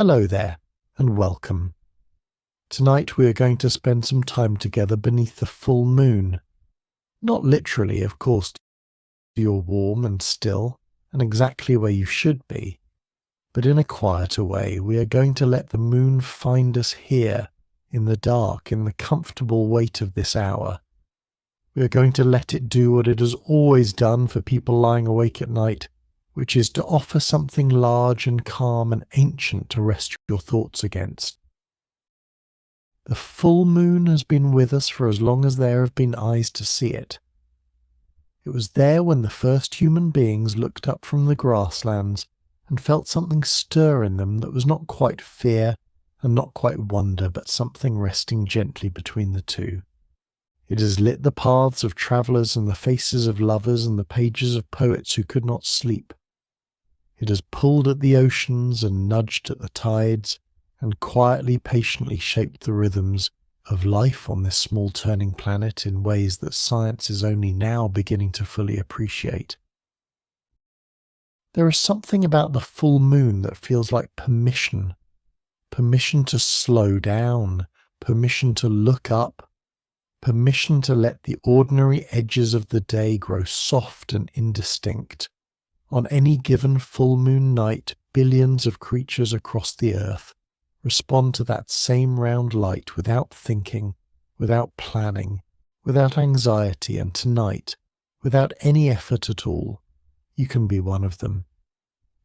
Hello there, and welcome. Tonight we are going to spend some time together beneath the full moon. Not literally, of course. You're warm and still, and exactly where you should be. But in a quieter way, we are going to let the moon find us here, in the dark, in the comfortable weight of this hour. We are going to let it do what it has always done for people lying awake at night, which is to offer something large and calm and ancient to rest your thoughts against. The full moon has been with us for as long as there have been eyes to see it. It was there when the first human beings looked up from the grasslands and felt something stir in them that was not quite fear and not quite wonder, but something resting gently between the two. It has lit the paths of travellers and the faces of lovers and the pages of poets who could not sleep. It has pulled at the oceans and nudged at the tides and quietly, patiently shaped the rhythms of life on this small turning planet in ways that science is only now beginning to fully appreciate. There is something about the full moon that feels like permission. Permission to slow down, permission to look up, permission to let the ordinary edges of the day grow soft and indistinct. On any given full moon night, billions of creatures across the earth respond to that same round light without thinking, without planning, without anxiety, and tonight, without any effort at all, you can be one of them.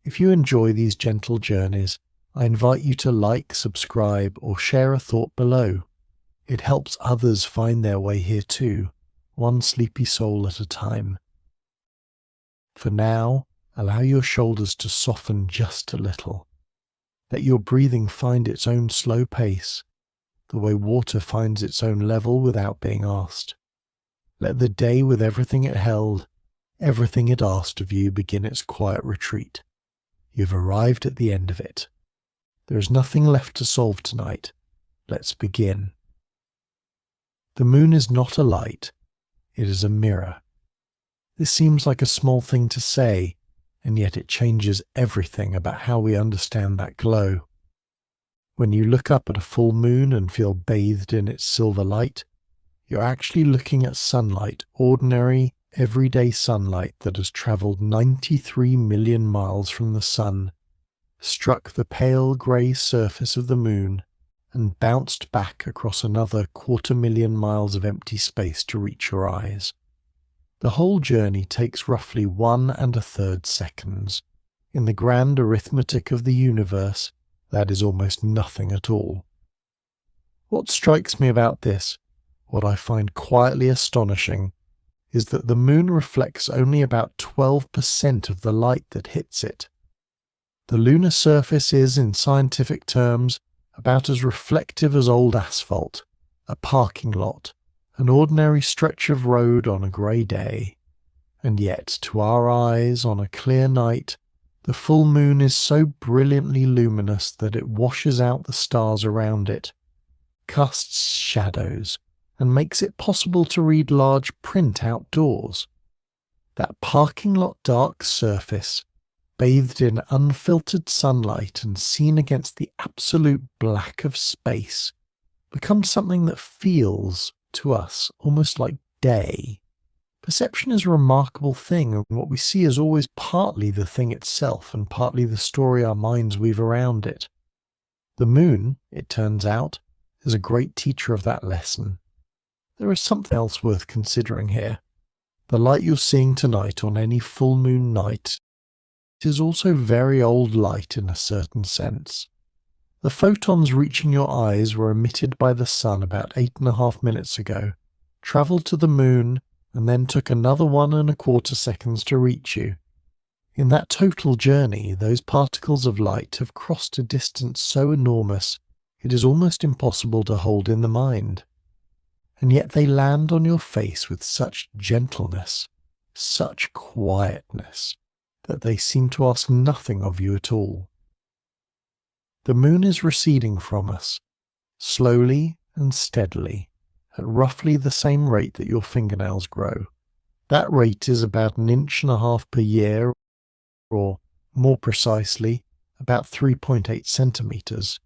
If you enjoy these gentle journeys, I invite you to like, subscribe, or share a thought below. It helps others find their way here too, one sleepy soul at a time. For now, allow your shoulders to soften just a little. Let your breathing find its own slow pace, the way water finds its own level without being asked. Let the day with everything it held, everything it asked of you, begin its quiet retreat. You've arrived at the end of it. There is nothing left to solve tonight. Let's begin. The moon is not a light, it is a mirror. This seems like a small thing to say, and yet it changes everything about how we understand that glow. When you look up at a full moon and feel bathed in its silver light, you're actually looking at sunlight, ordinary, everyday sunlight that has travelled 93 million miles from the sun, struck the pale grey surface of the moon, and bounced back across another 250,000 miles of empty space to reach your eyes. The whole journey takes roughly 1 1/3 seconds. In the grand arithmetic of the universe, that is almost nothing at all. What strikes me about this, what I find quietly astonishing, is that the moon reflects only about 12% of the light that hits it. The lunar surface is, in scientific terms, about as reflective as old asphalt, a parking lot, an ordinary stretch of road on a grey day. And yet, to our eyes, on a clear night, the full moon is so brilliantly luminous that it washes out the stars around it, casts shadows, and makes it possible to read large print outdoors. That parking lot dark surface, bathed in unfiltered sunlight and seen against the absolute black of space, becomes something that feels, to us, almost like day. Perception is a remarkable thing, and what we see is always partly the thing itself and partly the story our minds weave around it. The moon, it turns out, is a great teacher of that lesson. There is something else worth considering here. The light you're seeing tonight on any full moon night is also very old light in a certain sense. The photons reaching your eyes were emitted by the sun about 8.5 minutes ago, travelled to the moon, and then took another 1 1/4 seconds to reach you. In that total journey, those particles of light have crossed a distance so enormous it is almost impossible to hold in the mind. And yet they land on your face with such gentleness, such quietness, that they seem to ask nothing of you at all. The moon is receding from us, slowly and steadily, at roughly the same rate that your fingernails grow. That rate is about 1.5 inches per year, or more precisely, about 3.8 centimeters.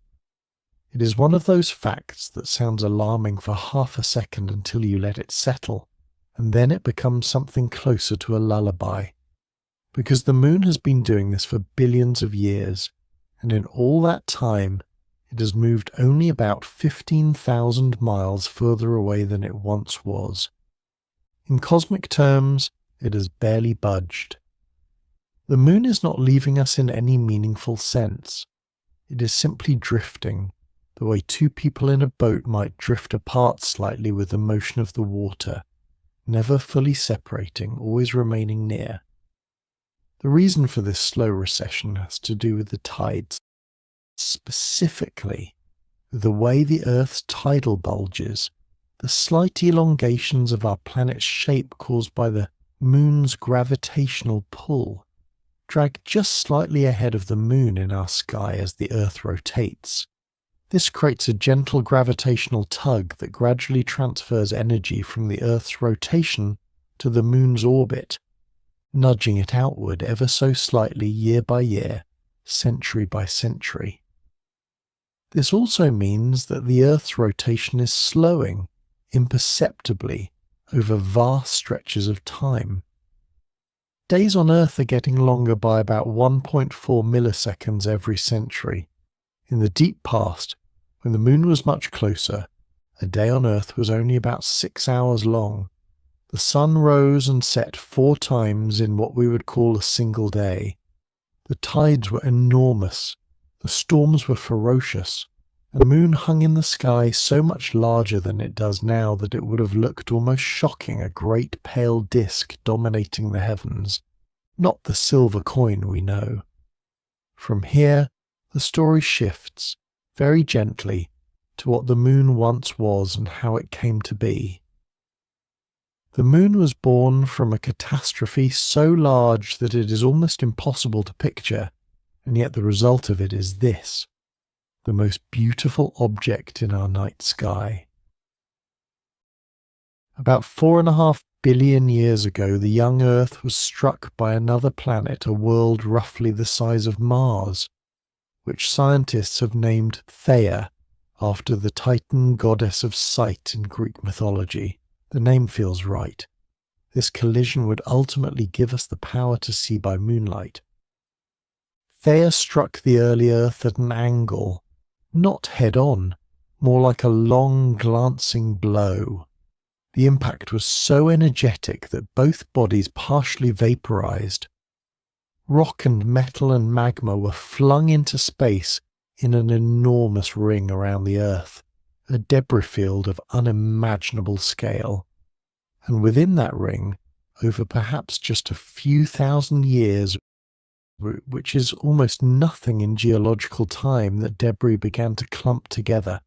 It is one of those facts that sounds alarming for half a second until you let it settle, and then it becomes something closer to a lullaby. Because the moon has been doing this for billions of years, and in all that time, it has moved only about 15,000 miles further away than it once was. In cosmic terms, it has barely budged. The moon is not leaving us in any meaningful sense. It is simply drifting, the way two people in a boat might drift apart slightly with the motion of the water, never fully separating, always remaining near. The reason for this slow recession has to do with the tides, specifically the way the Earth's tidal bulges, the slight elongations of our planet's shape caused by the moon's gravitational pull, drag just slightly ahead of the moon in our sky as the Earth rotates. This creates a gentle gravitational tug that gradually transfers energy from the Earth's rotation to the moon's orbit, nudging it outward ever so slightly year by year, century by century. This also means that the Earth's rotation is slowing imperceptibly over vast stretches of time. Days on Earth are getting longer by about 1.4 milliseconds every century. In the deep past, when the moon was much closer, a day on Earth was only about 6 hours long. The sun rose and set 4 times in what we would call a single day. The tides were enormous, the storms were ferocious, and the moon hung in the sky so much larger than it does now that it would have looked almost shocking, a great pale disk dominating the heavens, not the silver coin we know. From here, the story shifts, very gently, to what the moon once was and how it came to be. The moon was born from a catastrophe so large that it is almost impossible to picture, and yet the result of it is this, the most beautiful object in our night sky. About 4.5 billion years ago, the young Earth was struck by another planet, a world roughly the size of Mars, which scientists have named Theia, after the Titan goddess of sight in Greek mythology. The name feels right. This collision would ultimately give us the power to see by moonlight. Theia struck the early Earth at an angle, not head-on, more like a long, glancing blow. The impact was so energetic that both bodies partially vaporized. Rock and metal and magma were flung into space in an enormous ring around the Earth, a debris field of unimaginable scale. And within that ring, over perhaps just a few thousand years, which is almost nothing in geological time, that debris began to clump together,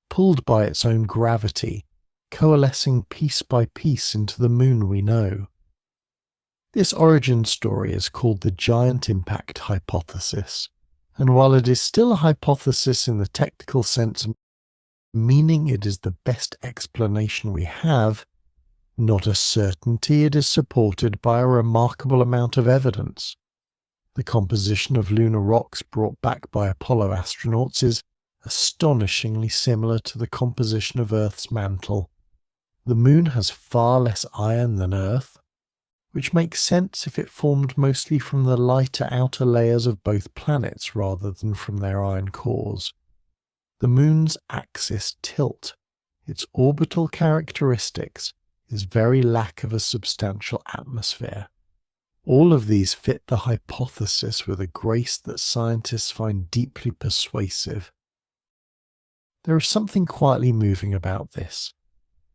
pulled by its own gravity, coalescing piece by piece into the moon we know. This origin story is called the giant impact hypothesis, and while it is still a hypothesis in the technical sense, meaning it is the best explanation we have, not a certainty, it is supported by a remarkable amount of evidence. The composition of lunar rocks brought back by Apollo astronauts is astonishingly similar to the composition of Earth's mantle. The moon has far less iron than Earth, which makes sense if it formed mostly from the lighter outer layers of both planets rather than from their iron cores. The moon's axis tilt, its orbital characteristics, its very lack of a substantial atmosphere. All of these fit the hypothesis with a grace that scientists find deeply persuasive. There is something quietly moving about this.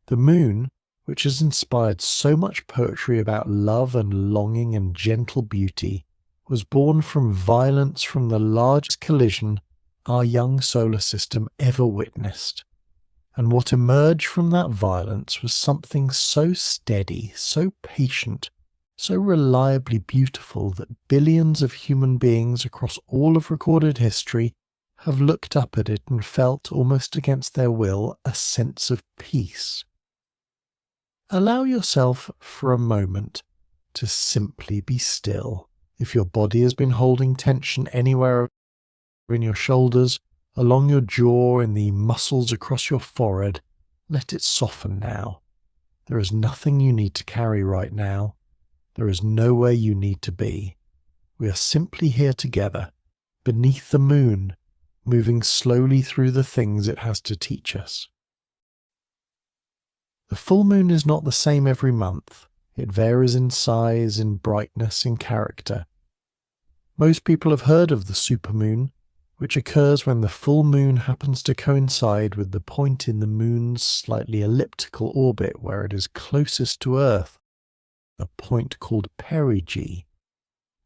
The moon, which has inspired so much poetry about love and longing and gentle beauty, was born from violence from the largest collision our young solar system ever witnessed. And what emerged from that violence was something so steady, so patient, so reliably beautiful that billions of human beings across all of recorded history have looked up at it and felt, almost against their will, a sense of peace. Allow yourself for a moment to simply be still. If your body has been holding tension anywhere in your shoulders, along your jaw, in the muscles across your forehead. Let it soften now. There is nothing you need to carry right now. There is nowhere you need to be. We are simply here together, beneath the moon, moving slowly through the things it has to teach us. The full moon is not the same every month. It varies in size, in brightness, in character. Most people have heard of the supermoon, which occurs when the full moon happens to coincide with the point in the moon's slightly elliptical orbit where it is closest to Earth, a point called perigee.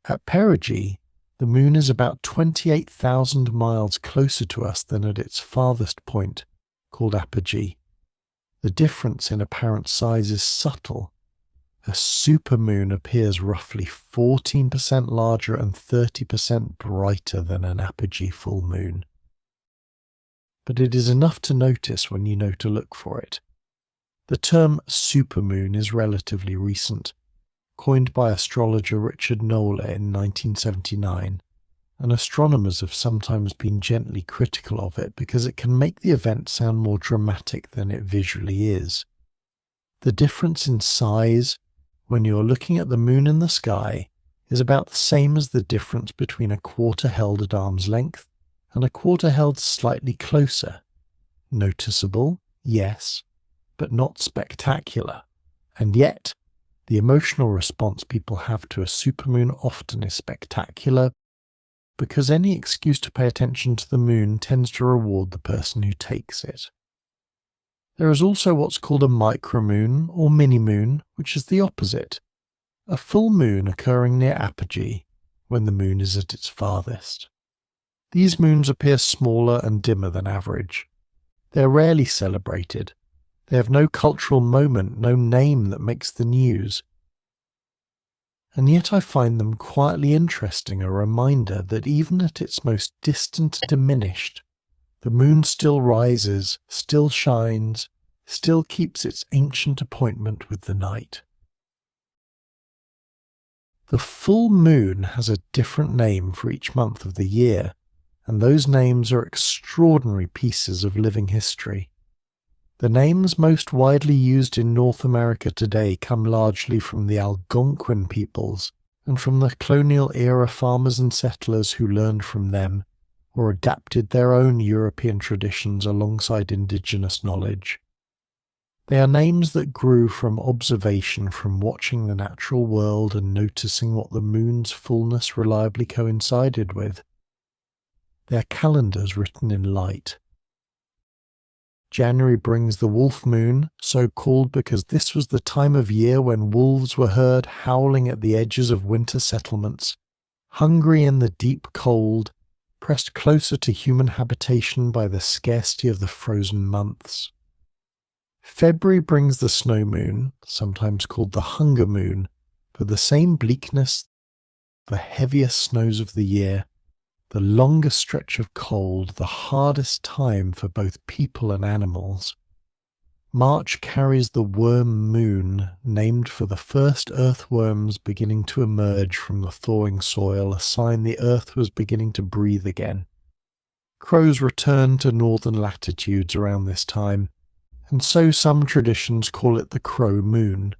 At perigee, the moon is about 28,000 miles closer to us than at its farthest point, called apogee. The difference in apparent size is subtle. A supermoon appears roughly 14% larger and 30% brighter than an apogee full moon. But it is enough to notice when you know to look for it. The term supermoon is relatively recent, coined by astrologer Richard Noller in 1979, and astronomers have sometimes been gently critical of it because it can make the event sound more dramatic than it visually is. The difference in size when you're looking at the moon in the sky is about the same as the difference between a quarter held at arm's length and a quarter held slightly closer. Noticeable, yes, but not spectacular. And yet, the emotional response people have to a supermoon often is spectacular, because any excuse to pay attention to the moon tends to reward the person who takes it. There is also what's called a micromoon or mini-moon, which is the opposite, a full moon occurring near apogee when the moon is at its farthest. These moons appear smaller and dimmer than average. They are rarely celebrated. They have no cultural moment, no name that makes the news. And yet I find them quietly interesting, a reminder that even at its most distant and diminished, the moon still rises, still shines, still keeps its ancient appointment with the night. The full moon has a different name for each month of the year, and those names are extraordinary pieces of living history. The names most widely used in North America today come largely from the Algonquin peoples and from the colonial-era farmers and settlers who learned from them or adapted their own European traditions alongside indigenous knowledge. They are names that grew from observation, from watching the natural world and noticing what the moon's fullness reliably coincided with. They are calendars written in light. January brings the wolf moon, so called because this was the time of year when wolves were heard howling at the edges of winter settlements, hungry in the deep cold, pressed closer to human habitation by the scarcity of the frozen months. February brings the snow moon, sometimes called the hunger moon, for the same bleakness, the heaviest snows of the year, the longest stretch of cold, the hardest time for both people and animals. March carries the worm moon, named for the first earthworms beginning to emerge from the thawing soil, a sign the earth was beginning to breathe again. Crows return to northern latitudes around this time, and so some traditions call it the crow moon.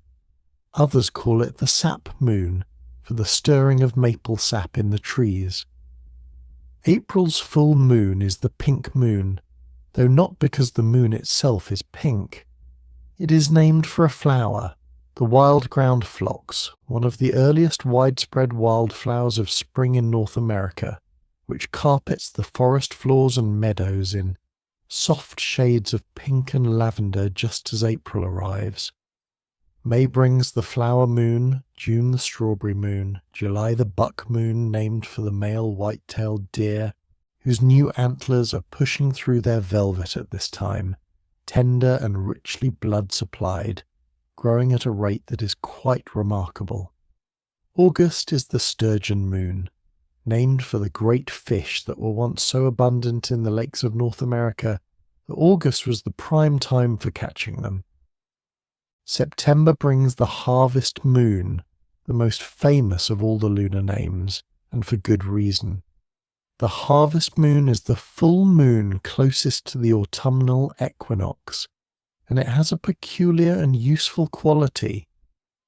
Others call it the sap moon, for the stirring of maple sap in the trees. April's full moon is the pink moon, though not because the moon itself is pink. It is named for a flower, the wild ground phlox, one of the earliest widespread wildflowers of spring in North America, which carpets the forest floors and meadows in soft shades of pink and lavender just as April arrives. May brings the flower moon, June the strawberry moon, July the buck moon, named for the male white-tailed deer, whose new antlers are pushing through their velvet at this time, tender and richly blood-supplied, growing at a rate that is quite remarkable. August is the sturgeon moon, named for the great fish that were once so abundant in the lakes of North America that August was the prime time for catching them. September brings the harvest moon, the most famous of all the lunar names, and for good reason. The harvest moon is the full moon closest to the autumnal equinox, and it has a peculiar and useful quality.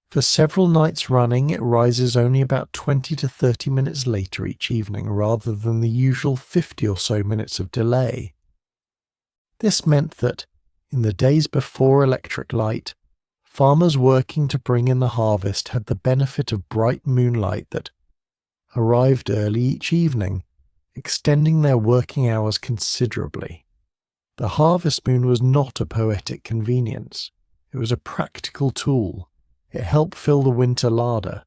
For several nights running, it rises only about 20 to 30 minutes later each evening, rather than the usual 50 or so minutes of delay. This meant that, in the days before electric light, farmers working to bring in the harvest had the benefit of bright moonlight that arrived early each evening, extending their working hours considerably. The harvest moon was not a poetic convenience. It was a practical tool. It helped fill the winter larder.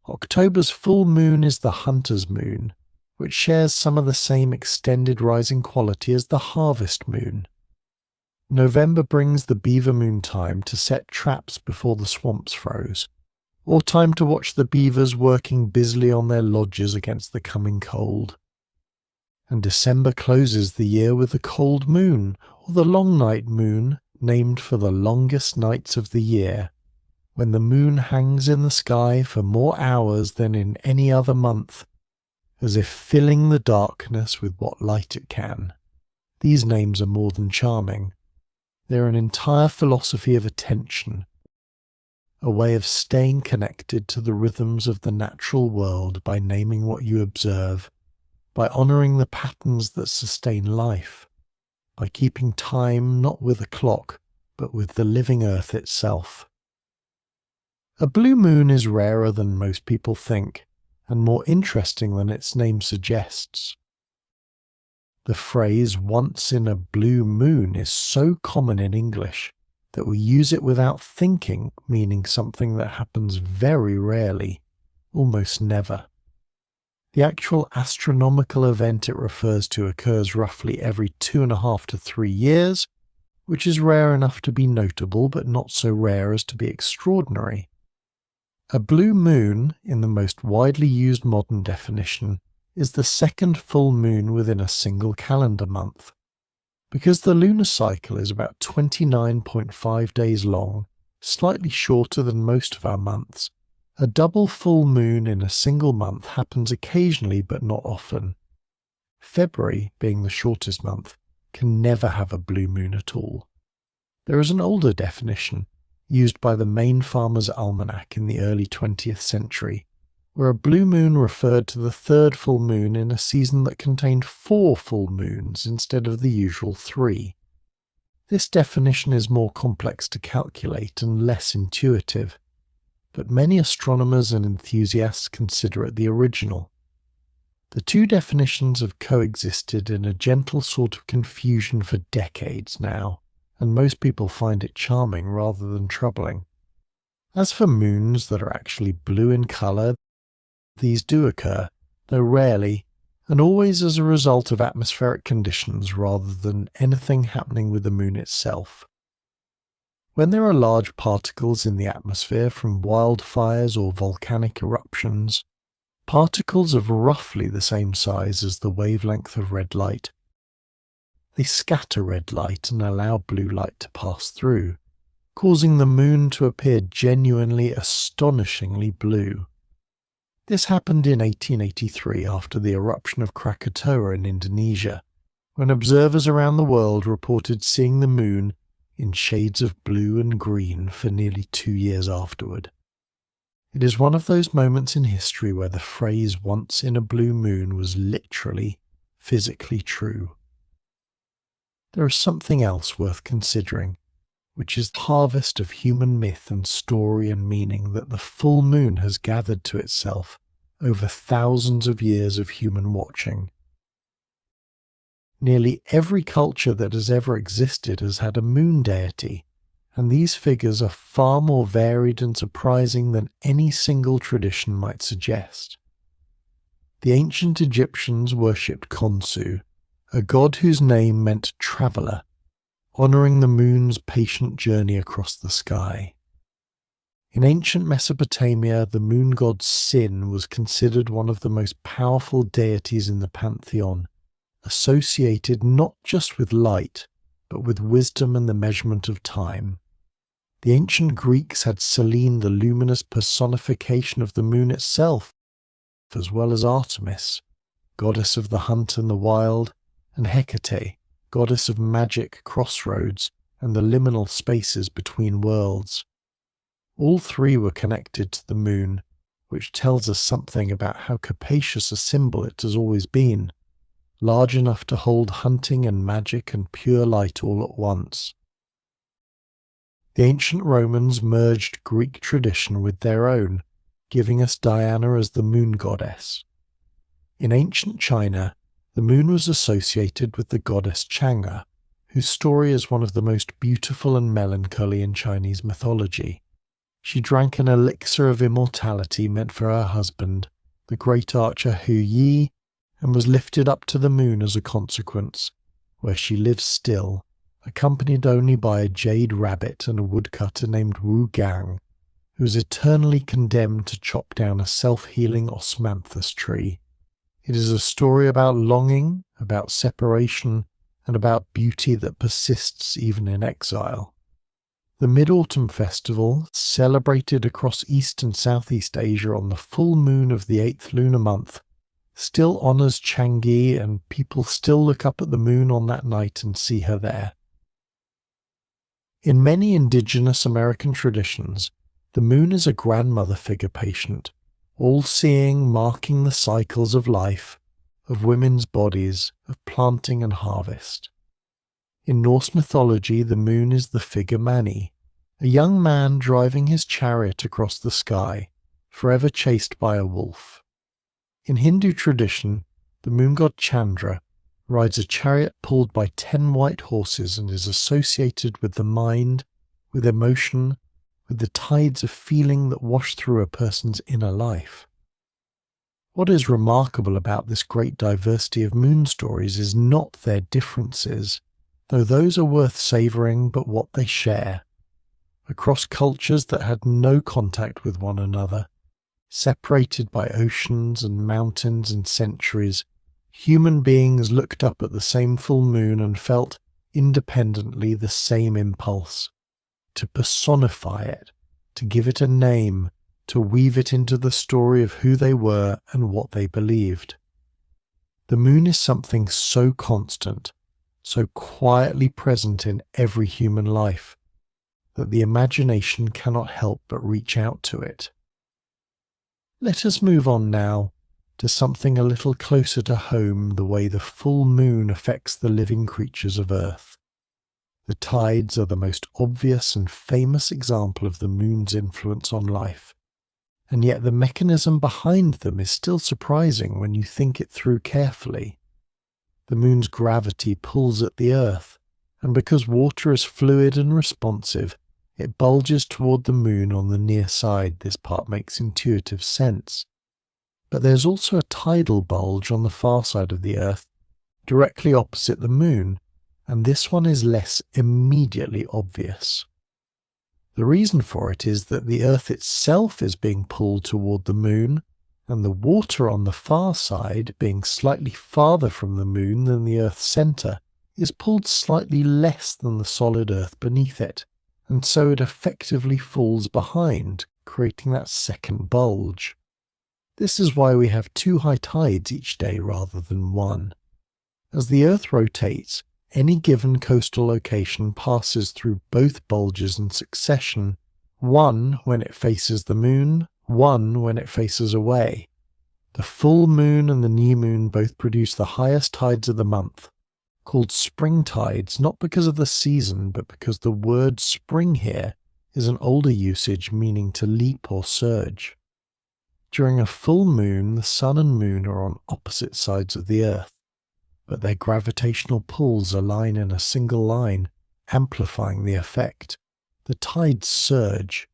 October's full moon is the hunter's moon, which shares some of the same extended rising quality as the harvest moon. November brings the beaver moon time to set traps before the swamps froze, or time to watch the beavers working busily on their lodges against the coming cold. And December closes the year with the cold moon, or the long night moon, named for the longest nights of the year, when the moon hangs in the sky for more hours than in any other month, as if filling the darkness with what light it can. These names are more than charming. They're an entire philosophy of attention, a way of staying connected to the rhythms of the natural world by naming what you observe, by honouring the patterns that sustain life, by keeping time not with a clock, but with the living earth itself. A blue moon is rarer than most people think, and more interesting than its name suggests. The phrase "once in a blue moon" is so common in English that we use it without thinking, meaning something that happens very rarely, almost never. The actual astronomical event it refers to occurs roughly every 2.5 to 3 years, which is rare enough to be notable but not so rare as to be extraordinary. A blue moon, in the most widely used modern definition, is the second full moon within a single calendar month. Because the lunar cycle is about 29.5 days long, slightly shorter than most of our months, a double full moon in a single month happens occasionally but not often. February, being the shortest month, can never have a blue moon at all. There is an older definition, used by the Maine Farmer's Almanac in the early 20th century, where a blue moon referred to the third full moon in a season that contained 4 full moons instead of the usual 3. This definition is more complex to calculate and less intuitive, but many astronomers and enthusiasts consider it the original. The two definitions have coexisted in a gentle sort of confusion for decades now, and most people find it charming rather than troubling. As for moons that are actually blue in colour, these do occur, though rarely, and always as a result of atmospheric conditions rather than anything happening with the moon itself. When there are large particles in the atmosphere from wildfires or volcanic eruptions, particles of roughly the same size as the wavelength of red light, they scatter red light and allow blue light to pass through, causing the moon to appear genuinely astonishingly blue. This happened in 1883 after the eruption of Krakatoa in Indonesia, when observers around the world reported seeing the moon in shades of blue and green for nearly 2 years afterward. It is one of those moments in history where the phrase "once in a blue moon" was literally, physically true. There is something else worth considering, which is the harvest of human myth and story and meaning that the full moon has gathered to itself over thousands of years of human watching. Nearly every culture that has ever existed has had a moon deity, and these figures are far more varied and surprising than any single tradition might suggest. The ancient Egyptians worshipped Khonsu, a god whose name meant traveller, honouring the moon's patient journey across the sky. In ancient Mesopotamia, the moon god Sin was considered one of the most powerful deities in the pantheon, associated not just with light, but with wisdom and the measurement of time. The ancient Greeks had Selene, the luminous personification of the moon itself, as well as Artemis, goddess of the hunt and the wild, and Hecate, goddess of magic, crossroads, and the liminal spaces between worlds. All three were connected to the moon, which tells us something about how capacious a symbol it has always been, large enough to hold hunting and magic and pure light all at once. The ancient Romans merged Greek tradition with their own, giving us Diana as the moon goddess. In ancient China, the moon was associated with the goddess Chang'e, whose story is one of the most beautiful and melancholy in Chinese mythology. She drank an elixir of immortality meant for her husband, the great archer Hu Yi, and was lifted up to the moon as a consequence, where she lives still, accompanied only by a jade rabbit and a woodcutter named Wu Gang, who is eternally condemned to chop down a self-healing osmanthus tree. It is a story about longing, about separation, and about beauty that persists even in exile. The Mid-Autumn Festival, celebrated across East and Southeast Asia on the full moon of the 8th lunar month, still honours Chang'e, and people still look up at the moon on that night and see her there. In many indigenous American traditions, the moon is a grandmother figure patient, all-seeing, marking the cycles of life, of women's bodies, of planting and harvest. In Norse mythology, the moon is the figure Mani, a young man driving his chariot across the sky, forever chased by a wolf. In Hindu tradition, the moon god Chandra rides a chariot pulled by 10 white horses and is associated with the mind, with emotion, with the tides of feeling that wash through a person's inner life. What is remarkable about this great diversity of moon stories is not their differences, though those are worth savouring, but what they share. Across cultures that had no contact with one another, separated by oceans and mountains and centuries, human beings looked up at the same full moon and felt independently the same impulse, to personify it, to give it a name, to weave it into the story of who they were and what they believed. The moon is something so constant, so quietly present in every human life, that the imagination cannot help but reach out to it. Let us move on now to something a little closer to home, the way the full moon affects the living creatures of Earth. The tides are the most obvious and famous example of the moon's influence on life, and yet the mechanism behind them is still surprising when you think it through carefully. The moon's gravity pulls at the Earth, and because water is fluid and responsive, it bulges toward the moon on the near side. This part makes intuitive sense. But there's also a tidal bulge on the far side of the Earth, directly opposite the moon, and this one is less immediately obvious. The reason for it is that the Earth itself is being pulled toward the moon, and the water on the far side, being slightly farther from the moon than the Earth's centre, is pulled slightly less than the solid Earth beneath it, and so it effectively falls behind, creating that second bulge. This is why we have 2 high tides each day rather than 1. As the Earth rotates, any given coastal location passes through both bulges in succession, one when it faces the moon, one when it faces away. The full moon and the new moon both produce the highest tides of the month, called spring tides, not because of the season, but because the word spring here is an older usage meaning to leap or surge. During a full moon, the sun and moon are on opposite sides of the Earth, but their gravitational pulls align in a single line, amplifying the effect. The tides surge,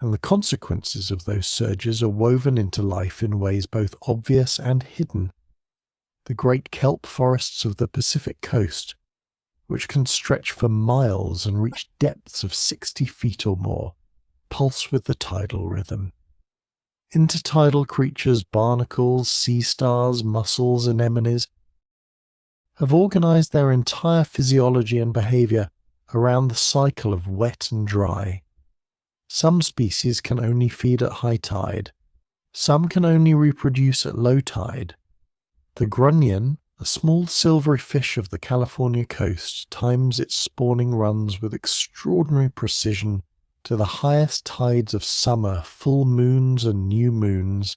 and the consequences of those surges are woven into life in ways both obvious and hidden. The great kelp forests of the Pacific coast, which can stretch for miles and reach depths of 60 feet or more, pulse with the tidal rhythm. Intertidal creatures, barnacles, sea stars, mussels, anemones, have organized their entire physiology and behavior around the cycle of wet and dry. Some species can only feed at high tide. Some can only reproduce at low tide. The grunion, a small silvery fish of the California coast, times its spawning runs with extraordinary precision to the highest tides of summer, full moons and new moons,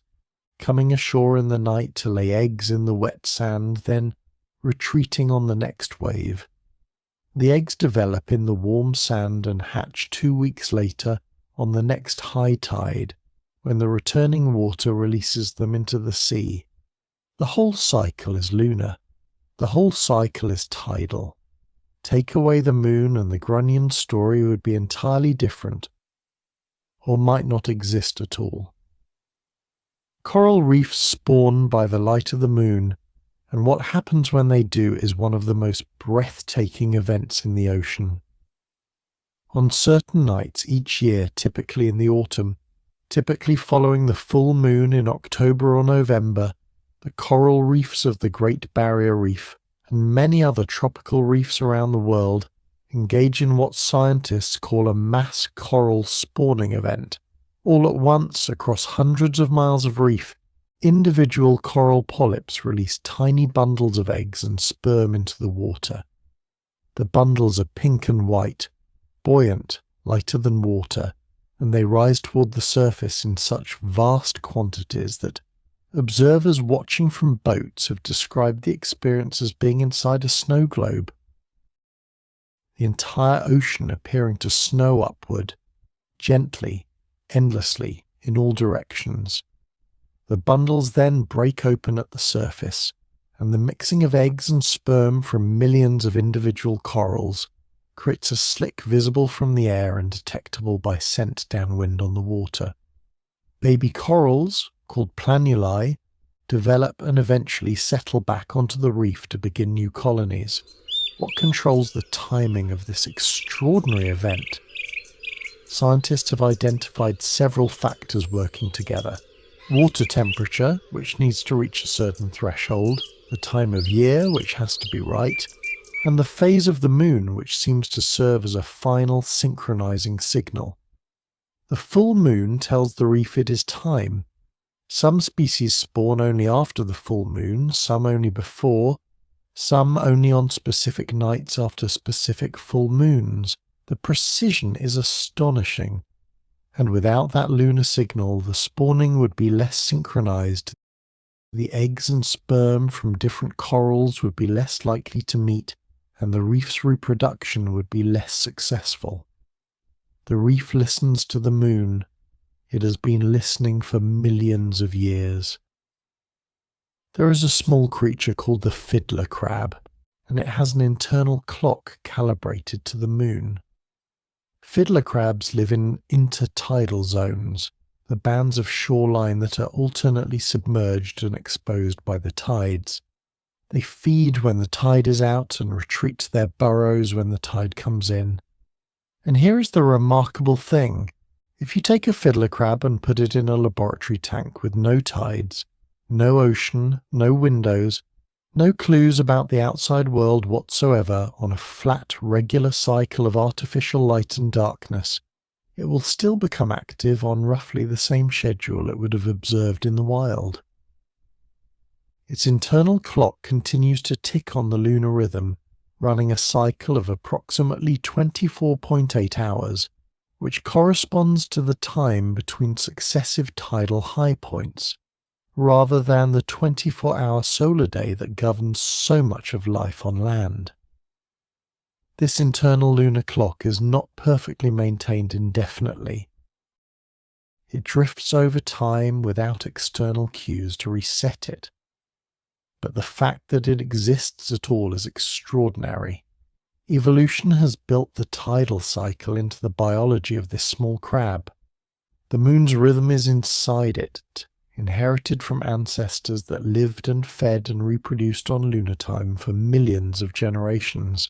coming ashore in the night to lay eggs in the wet sand, then retreating on the next wave. The eggs develop in the warm sand and hatch 2 weeks later on the next high tide, when the returning water releases them into the sea. The whole cycle is lunar. The whole cycle is tidal. Take away the moon and the grunion story would be entirely different, or might not exist at all. Coral reefs spawn by the light of the moon, and what happens when they do is one of the most breathtaking events in the ocean. On certain nights each year, typically in the autumn, typically following the full moon in October or November, the coral reefs of the Great Barrier Reef and many other tropical reefs around the world engage in what scientists call a mass coral spawning event. All at once, across hundreds of miles of reef, individual coral polyps release tiny bundles of eggs and sperm into the water. The bundles are pink and white, buoyant, lighter than water, and they rise toward the surface in such vast quantities that observers watching from boats have described the experience as being inside a snow globe. The entire ocean appearing to snow upward, gently, endlessly, in all directions. The bundles then break open at the surface, and the mixing of eggs and sperm from millions of individual corals creates a slick visible from the air and detectable by scent downwind on the water. Baby corals, called planulae, develop and eventually settle back onto the reef to begin new colonies. What controls the timing of this extraordinary event? Scientists have identified several factors working together. Water temperature, which needs to reach a certain threshold, the time of year, which has to be right, and the phase of the moon, which seems to serve as a final synchronizing signal. The full moon tells the reef it is time. Some species spawn only after the full moon, some only before, some only on specific nights after specific full moons. The precision is astonishing, and without that lunar signal, the spawning would be less synchronized. The eggs and sperm from different corals would be less likely to meet, and the reef's reproduction would be less successful. The reef listens to the moon. It has been listening for millions of years. There is a small creature called the fiddler crab, and it has an internal clock calibrated to the moon. Fiddler crabs live in intertidal zones, the bands of shoreline that are alternately submerged and exposed by the tides. They feed when the tide is out and retreat to their burrows when the tide comes in. And here is the remarkable thing. If you take a fiddler crab and put it in a laboratory tank with no tides, no ocean, no windows, no clues about the outside world whatsoever, on a flat, regular cycle of artificial light and darkness, it will still become active on roughly the same schedule it would have observed in the wild. Its internal clock continues to tick on the lunar rhythm, running a cycle of approximately 24.8 hours, which corresponds to the time between successive tidal high points, rather than the 24-hour solar day that governs so much of life on land. This internal lunar clock is not perfectly maintained indefinitely. It drifts over time without external cues to reset it. But the fact that it exists at all is extraordinary. Evolution has built the tidal cycle into the biology of this small crab. The moon's rhythm is inside it, inherited from ancestors that lived and fed and reproduced on lunar time for millions of generations.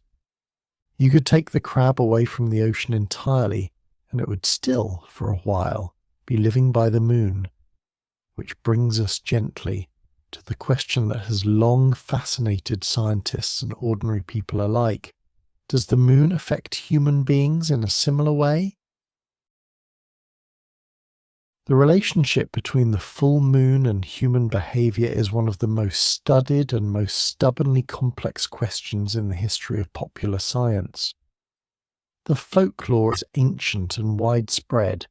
You could take the crab away from the ocean entirely, and it would still, for a while, be living by the moon. Which brings us gently to the question that has long fascinated scientists and ordinary people alike. Does the moon affect human beings in a similar way? The relationship between the full moon and human behavior is one of the most studied and most stubbornly complex questions in the history of popular science. The folklore is ancient and widespread.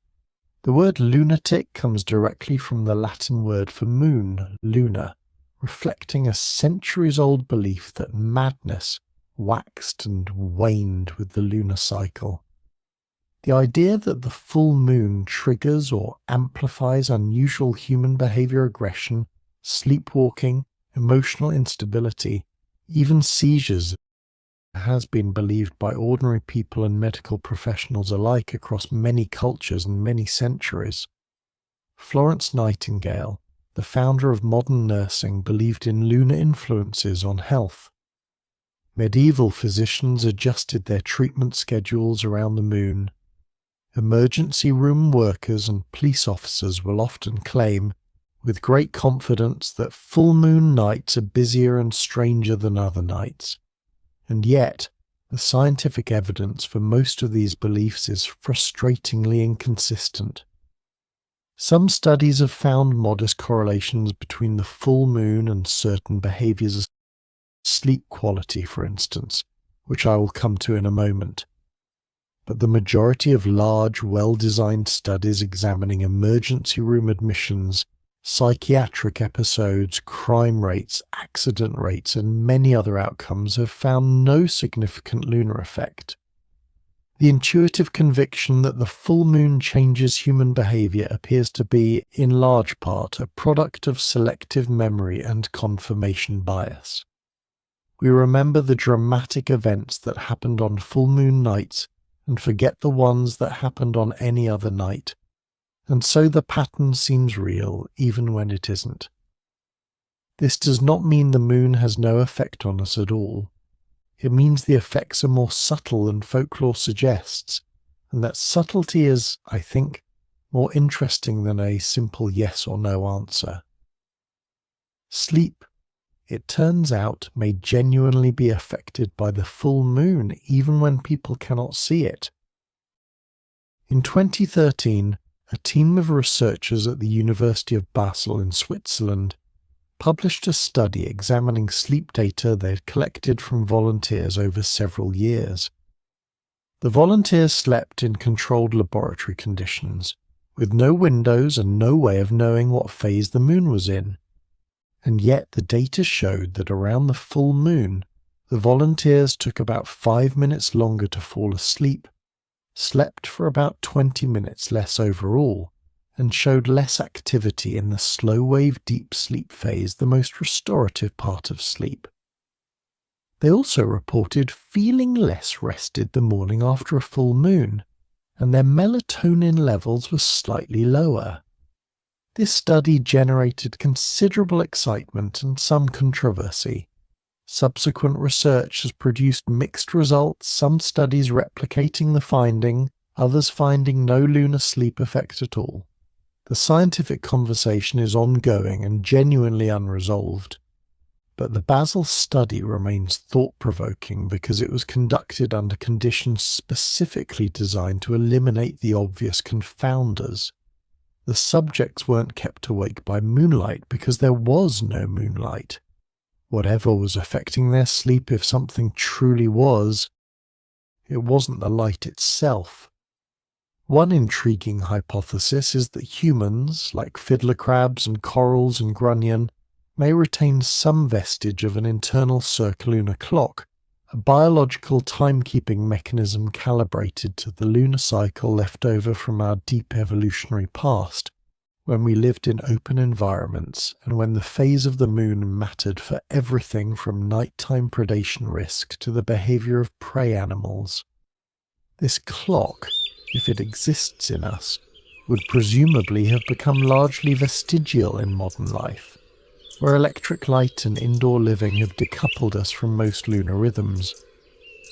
The word lunatic comes directly from the Latin word for moon, lunar, reflecting a centuries-old belief that madness waxed and waned with the lunar cycle. The idea that the full moon triggers or amplifies unusual human behavior, aggression, sleepwalking, emotional instability, even seizures, has been believed by ordinary people and medical professionals alike across many cultures and many centuries. Florence Nightingale, the founder of modern nursing, believed in lunar influences on health. Medieval physicians adjusted their treatment schedules around the moon. Emergency room workers and police officers will often claim, with great confidence, that full moon nights are busier and stranger than other nights. And yet, the scientific evidence for most of these beliefs is frustratingly inconsistent. Some studies have found modest correlations between the full moon and certain behaviors, sleep quality, for instance, which I will come to in a moment. But the majority of large, well-designed studies examining emergency room admissions, psychiatric episodes, crime rates, accident rates, and many other outcomes have found no significant lunar effect. The intuitive conviction that the full moon changes human behavior appears to be, in large part, a product of selective memory and confirmation bias. We remember the dramatic events that happened on full moon nights and forget the ones that happened on any other night, and so the pattern seems real even when it isn't. This does not mean the moon has no effect on us at all. It means the effects are more subtle than folklore suggests, and that subtlety is, I think, more interesting than a simple yes or no answer. Sleep, it turns out, may genuinely be affected by the full moon even when people cannot see it. In 2013, a team of researchers at the University of Basel in Switzerland published a study examining sleep data they had collected from volunteers over several years. The volunteers slept in controlled laboratory conditions, with no windows and no way of knowing what phase the moon was in. And yet the data showed that around the full moon, the volunteers took about 5 minutes longer to fall asleep, slept for about 20 minutes less overall, and showed less activity in the slow-wave deep sleep phase, the most restorative part of sleep. They also reported feeling less rested the morning after a full moon, and their melatonin levels were slightly lower. This study generated considerable excitement and some controversy. Subsequent research has produced mixed results, some studies replicating the finding, others finding no lunar sleep effect at all. The scientific conversation is ongoing and genuinely unresolved. But the Basel study remains thought-provoking because it was conducted under conditions specifically designed to eliminate the obvious confounders. The subjects weren't kept awake by moonlight because there was no moonlight. Whatever was affecting their sleep, if something truly was, it wasn't the light itself. One intriguing hypothesis is that humans, like fiddler crabs and corals and grunion, may retain some vestige of an internal circulunar clock, a biological timekeeping mechanism calibrated to the lunar cycle left over from our deep evolutionary past, when we lived in open environments and when the phase of the moon mattered for everything from nighttime predation risk to the behavior of prey animals. This clock, if it exists in us, would presumably have become largely vestigial in modern life, where electric light and indoor living have decoupled us from most lunar rhythms,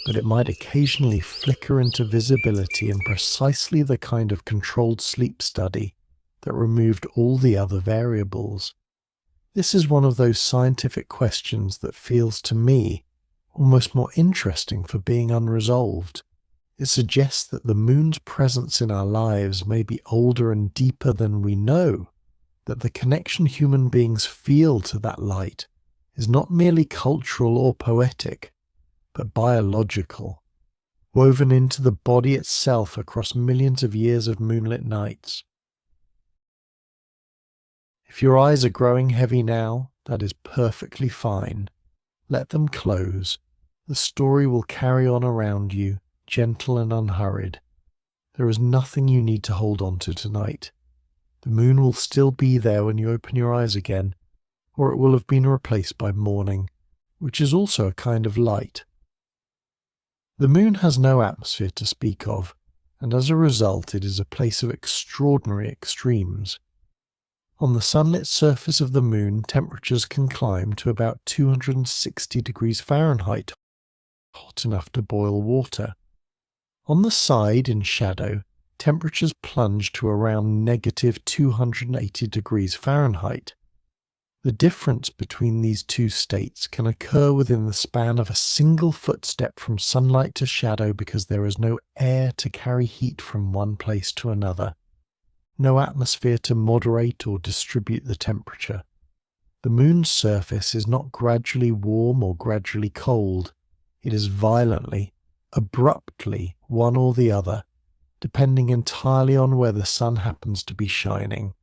but it might occasionally flicker into visibility in precisely the kind of controlled sleep study that removed all the other variables. This is one of those scientific questions that feels to me almost more interesting for being unresolved. It suggests that the moon's presence in our lives may be older and deeper than we know, that the connection human beings feel to that light is not merely cultural or poetic, but biological, woven into the body itself across millions of years of moonlit nights. If your eyes are growing heavy now, that is perfectly fine. Let them close. The story will carry on around you, gentle and unhurried. There is nothing you need to hold on to tonight. The moon will still be there when you open your eyes again, or it will have been replaced by morning, which is also a kind of light. The moon has no atmosphere to speak of, and as a result it is a place of extraordinary extremes. On the sunlit surface of the moon, temperatures can climb to about 260 degrees Fahrenheit, hot enough to boil water. On the side, in shadow, temperatures plunge to around negative 280 degrees Fahrenheit. The difference between these two states can occur within the span of a single footstep from sunlight to shadow because there is no air to carry heat from one place to another, no atmosphere to moderate or distribute the temperature. The moon's surface is not gradually warm or gradually cold. It is violently, abruptly one or the other, depending entirely on where the sun happens to be shining.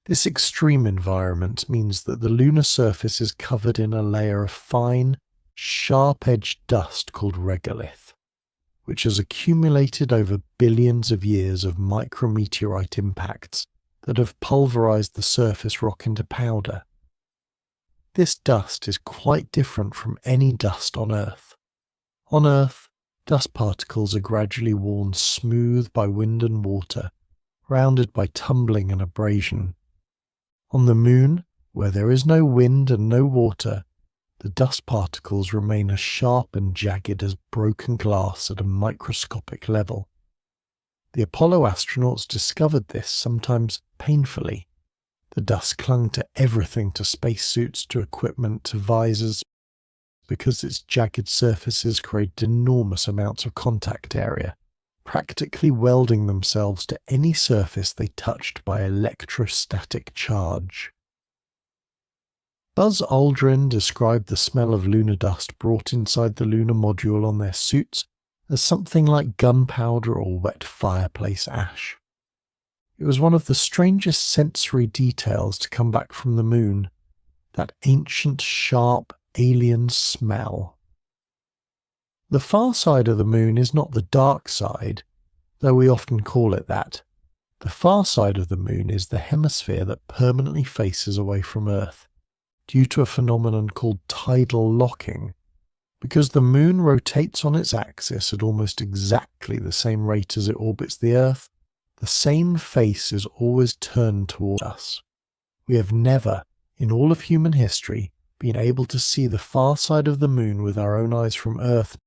This extreme environment means that the lunar surface is covered in a layer of fine, sharp-edged dust called regolith, which has accumulated over billions of years of micrometeorite impacts that have pulverized the surface rock into powder. This dust is quite different from any dust on Earth. On Earth, dust particles are gradually worn smooth by wind and water, rounded by tumbling and abrasion. On the moon, where there is no wind and no water, the dust particles remain as sharp and jagged as broken glass at a microscopic level. The Apollo astronauts discovered this, sometimes painfully. The dust clung to everything, to spacesuits, to equipment, to visors, because its jagged surfaces created enormous amounts of contact area, practically welding themselves to any surface they touched by electrostatic charge. Buzz Aldrin described the smell of lunar dust brought inside the lunar module on their suits as something like gunpowder or wet fireplace ash. It was one of the strangest sensory details to come back from the moon, that ancient, sharp, alien smell. The far side of the moon is not the dark side, though we often call it that. The far side of the moon is the hemisphere that permanently faces away from Earth, due to a phenomenon called tidal locking. Because the moon rotates on its axis at almost exactly the same rate as it orbits the Earth, the same face is always turned toward us. We have never, in all of human history, been able to see the far side of the moon with our own eyes from Earth,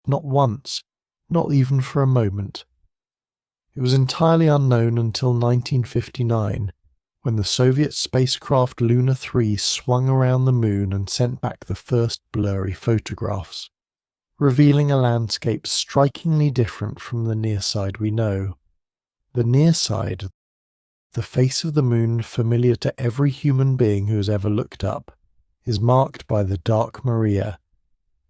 not once, not even for a moment. It was entirely unknown until 1959, when the Soviet spacecraft Lunar 3 swung around the moon and sent back the first blurry photographs, revealing a landscape strikingly different from the near side we know. The near side, the face of the moon familiar to every human being who has ever looked up, is marked by the dark Maria,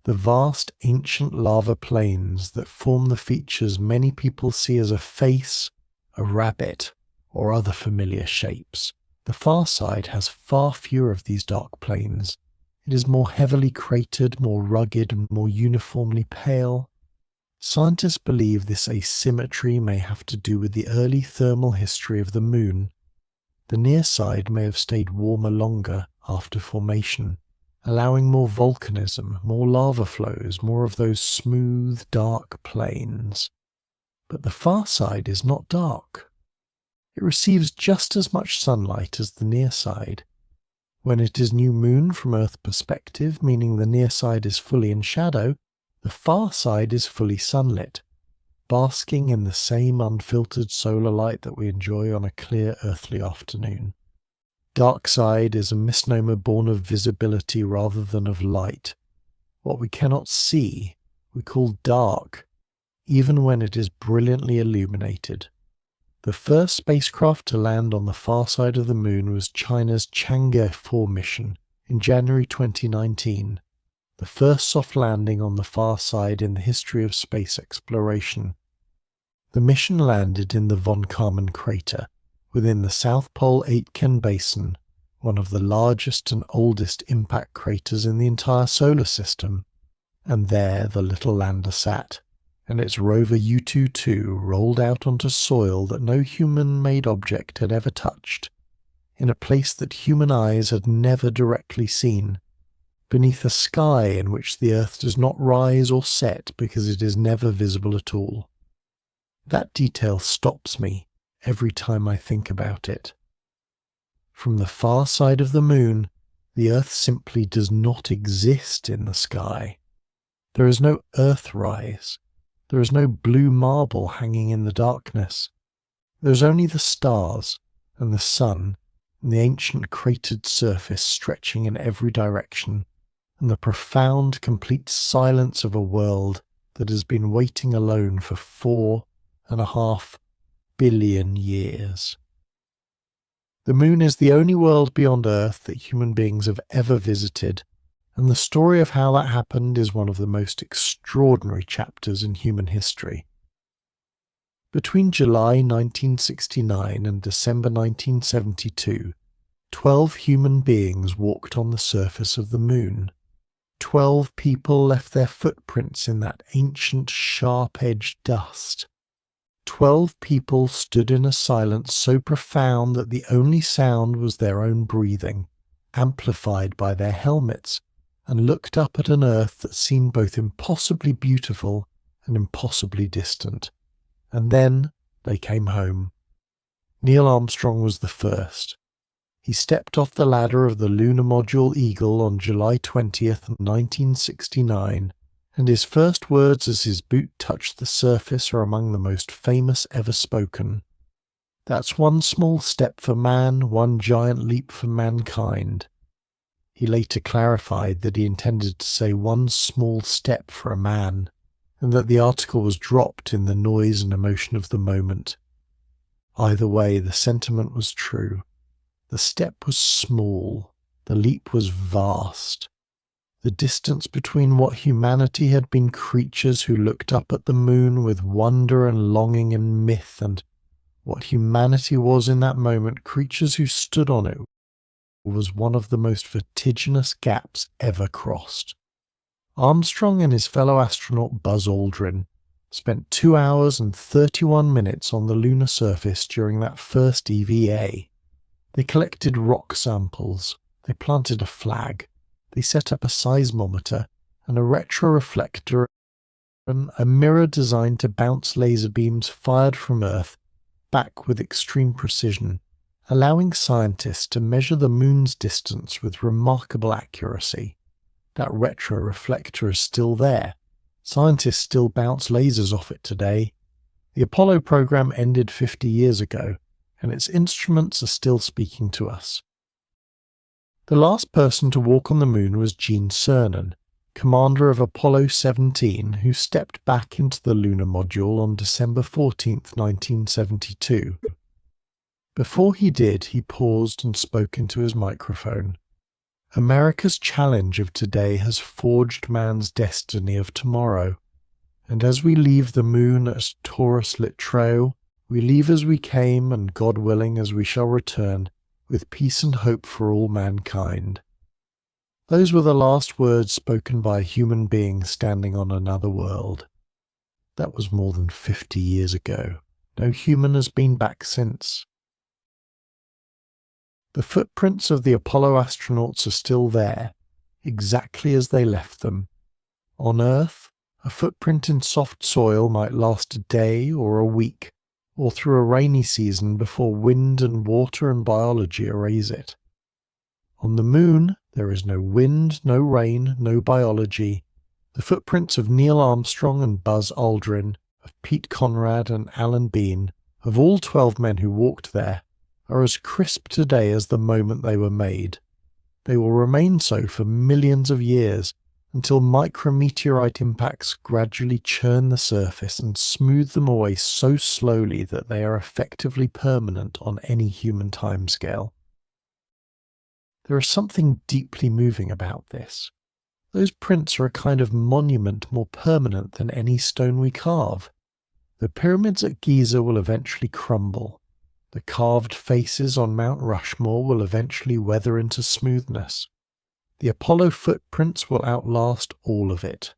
the vast ancient lava plains that form the features many people see as a face, a rabbit, or other familiar shapes. The far side has far fewer of these dark plains. It is more heavily cratered, more rugged, and more uniformly pale. Scientists believe this asymmetry may have to do with the early thermal history of the moon. The near side may have stayed warmer longer after formation, allowing more volcanism, more lava flows, more of those smooth, dark plains. But the far side is not dark. It receives just as much sunlight as the near side. When it is new moon from Earth perspective, meaning the near side is fully in shadow, the far side is fully sunlit, basking in the same unfiltered solar light that we enjoy on a clear earthly afternoon. Dark side is a misnomer born of visibility rather than of light. What we cannot see, we call dark. even when it is brilliantly illuminated. The first spacecraft to land on the far side of the moon was China's Chang'e 4 mission in January 2019, the first soft landing on the far side in the history of space exploration. The mission landed in the von Karman crater, within the South Pole Aitken Basin, one of the largest and oldest impact craters in the entire solar system. And there the little lander sat, and its rover U-22 rolled out onto soil that no human-made object had ever touched, in a place that human eyes had never directly seen, beneath a sky in which the Earth does not rise or set because it is never visible at all. That detail stops me every time I think about it. From the far side of the moon, the Earth simply does not exist in the sky. There is no Earthrise. There is no blue marble hanging in the darkness. There is only the stars and the sun and the ancient cratered surface stretching in every direction, and the profound, complete silence of a world that has been waiting alone for 4.5 billion years. The moon is the only world beyond Earth that human beings have ever visited, and the story of how that happened is one of the most extraordinary chapters in human history. Between July 1969 and December 1972, 12 human beings walked on the surface of the moon. 12 people left their footprints in that ancient, sharp-edged dust. 12 people stood in a silence so profound that the only sound was their own breathing, amplified by their helmets, and looked up at an Earth that seemed both impossibly beautiful and impossibly distant. And then they came home. Neil Armstrong was the first. He stepped off the ladder of the lunar module Eagle on July 20th, 1969, and his first words as his boot touched the surface are among the most famous ever spoken. "That's one small step for man, one giant leap for mankind." He later clarified that he intended to say one small step for a man, and that the article was dropped in the noise and emotion of the moment. Either way, the sentiment was true. The step was small, the leap was vast. The distance between what humanity had been, creatures who looked up at the moon with wonder and longing and myth, and what humanity was in that moment, creatures who stood on it, was one of the most vertiginous gaps ever crossed. Armstrong and his fellow astronaut Buzz Aldrin spent 2 hours and 31 minutes on the lunar surface during that first EVA. They collected rock samples, they planted a flag, they set up a seismometer and a retroreflector, and a mirror designed to bounce laser beams fired from Earth back with extreme precision, allowing scientists to measure the moon's distance with remarkable accuracy. That retroreflector is still there. Scientists still bounce lasers off it today. The Apollo program ended 50 years ago, and its instruments are still speaking to us. The last person to walk on the moon was Gene Cernan, commander of Apollo 17, who stepped back into the lunar module on December 14, 1972. Before he did, he paused and spoke into his microphone. "America's challenge of today has forged man's destiny of tomorrow, and as we leave the moon at a Taurus-lit trail, we leave as we came, and God willing as we shall return, with peace and hope for all mankind." Those were the last words spoken by a human being standing on another world. That was more than 50 years ago. No human has been back since. The footprints of the Apollo astronauts are still there, exactly as they left them. On Earth, a footprint in soft soil might last a day or a week, or through a rainy season before wind and water and biology erase it. On the moon, there is no wind, no rain, no biology. The footprints of Neil Armstrong and Buzz Aldrin, of Pete Conrad and Alan Bean, of all 12 men who walked there, are as crisp today as the moment they were made. They will remain so for millions of years, until micrometeorite impacts gradually churn the surface and smooth them away so slowly that they are effectively permanent on any human timescale. There is something deeply moving about this. Those prints are a kind of monument more permanent than any stone we carve. The pyramids at Giza will eventually crumble. The carved faces on Mount Rushmore will eventually weather into smoothness. The Apollo footprints will outlast all of it.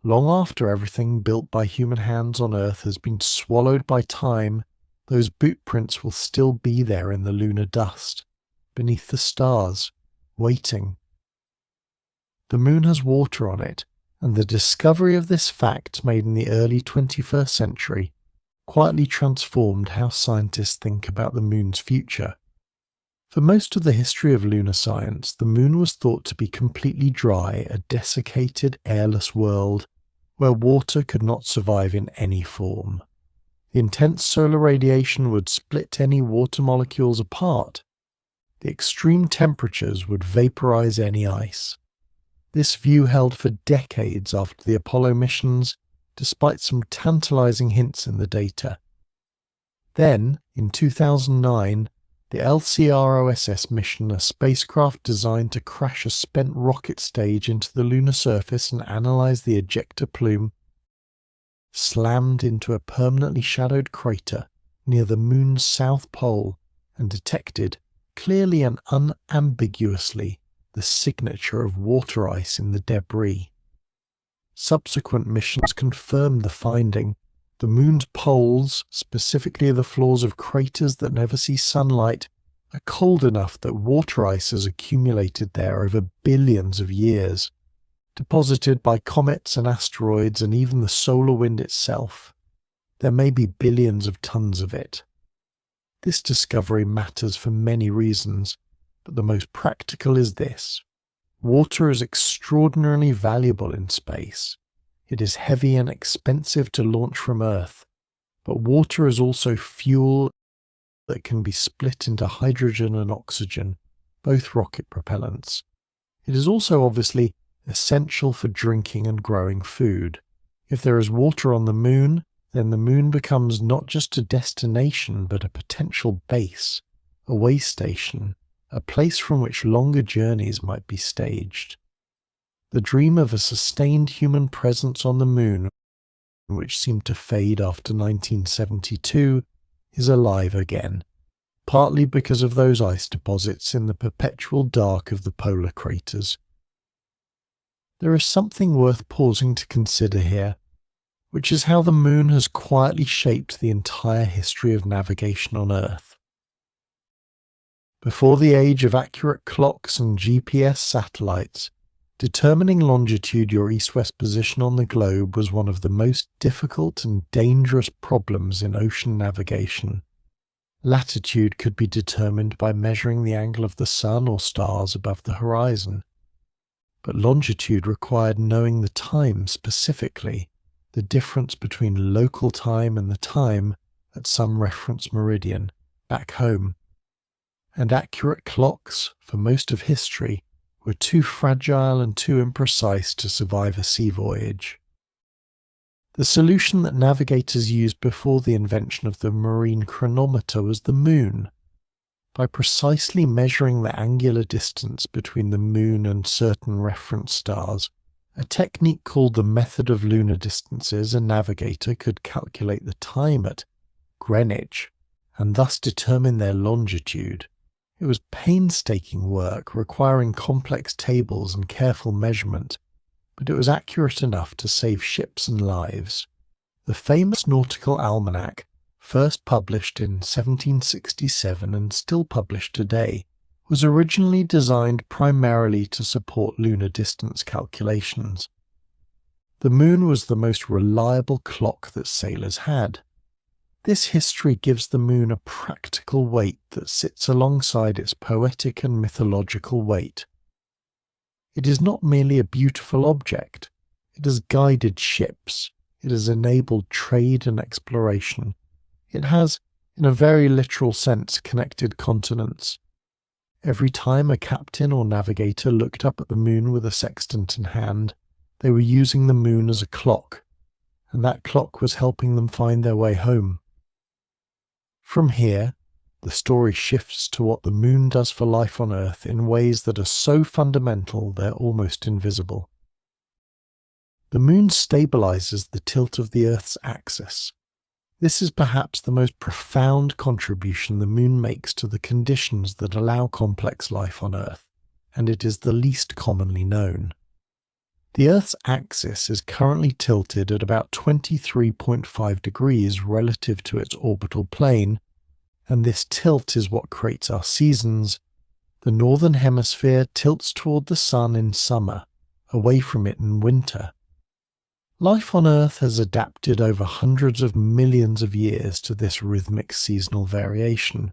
Long after everything built by human hands on Earth has been swallowed by time, those boot prints will still be there in the lunar dust, beneath the stars, waiting. The moon has water on it, and the discovery of this fact made in the early 21st century quietly transformed how scientists think about the moon's future. For most of the history of lunar science, the moon was thought to be completely dry, a desiccated, airless world where water could not survive in any form. The intense solar radiation would split any water molecules apart. The extreme temperatures would vaporize any ice. This view held for decades after the Apollo missions, despite some tantalizing hints in the data. Then, in 2009, the LCROSS mission, a spacecraft designed to crash a spent rocket stage into the lunar surface and analyze the ejector plume, slammed into a permanently shadowed crater near the moon's south pole and detected, clearly and unambiguously, the signature of water ice in the debris. Subsequent missions confirmed the finding. The moon's poles, specifically the floors of craters that never see sunlight, are cold enough that water ice has accumulated there over billions of years, deposited by comets and asteroids and even the solar wind itself. There may be billions of tons of it. This discovery matters for many reasons, but the most practical is this. Water is extraordinarily valuable in space. It is heavy and expensive to launch from Earth, but water is also fuel that can be split into hydrogen and oxygen, both rocket propellants. It is also obviously essential for drinking and growing food. If there is water on the moon, then the moon becomes not just a destination but a potential base, a way station, a place from which longer journeys might be staged. The dream of a sustained human presence on the moon, which seemed to fade after 1972, is alive again, partly because of those ice deposits in the perpetual dark of the polar craters. There is something worth pausing to consider here, which is how the moon has quietly shaped the entire history of navigation on Earth. Before the age of accurate clocks and GPS satellites, determining longitude, your east-west position on the globe, was one of the most difficult and dangerous problems in ocean navigation. Latitude could be determined by measuring the angle of the sun or stars above the horizon. But longitude required knowing the time specifically, the difference between local time and the time at some reference meridian, back home. And accurate clocks, for most of history, were too fragile and too imprecise to survive a sea voyage. The solution that navigators used before the invention of the marine chronometer was the moon. By precisely measuring the angular distance between the moon and certain reference stars, a technique called the method of lunar distances, a navigator could calculate the time at Greenwich and thus determine their longitude. It was painstaking work, requiring complex tables and careful measurement, but it was accurate enough to save ships and lives. The famous nautical almanac, first published in 1767 and still published today, was originally designed primarily to support lunar distance calculations. The moon was the most reliable clock that sailors had. This history gives the moon a practical weight that sits alongside its poetic and mythological weight. It is not merely a beautiful object. It has guided ships. It has enabled trade and exploration. It has, in a very literal sense, connected continents. Every time a captain or navigator looked up at the moon with a sextant in hand, they were using the moon as a clock, and that clock was helping them find their way home. From here, the story shifts to what the moon does for life on Earth in ways that are so fundamental they're almost invisible. The moon stabilizes the tilt of the Earth's axis. This is perhaps the most profound contribution the moon makes to the conditions that allow complex life on Earth, and it is the least commonly known. The Earth's axis is currently tilted at about 23.5 degrees relative to its orbital plane, and this tilt is what creates our seasons. The northern hemisphere tilts toward the sun in summer, away from it in winter. Life on Earth has adapted over hundreds of millions of years to this rhythmic seasonal variation.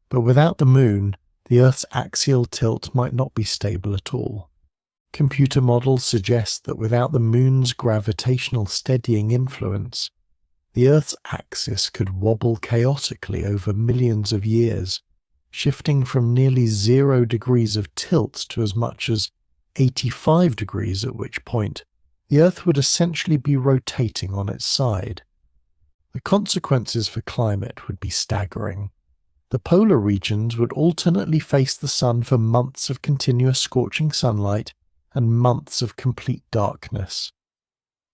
But without the moon, the Earth's axial tilt might not be stable at all. Computer models suggest that without the moon's gravitational steadying influence, the Earth's axis could wobble chaotically over millions of years, shifting from nearly 0 degrees of tilt to as much as 85 degrees, at which point the Earth would essentially be rotating on its side. The consequences for climate would be staggering. The polar regions would alternately face the sun for months of continuous scorching sunlight and months of complete darkness.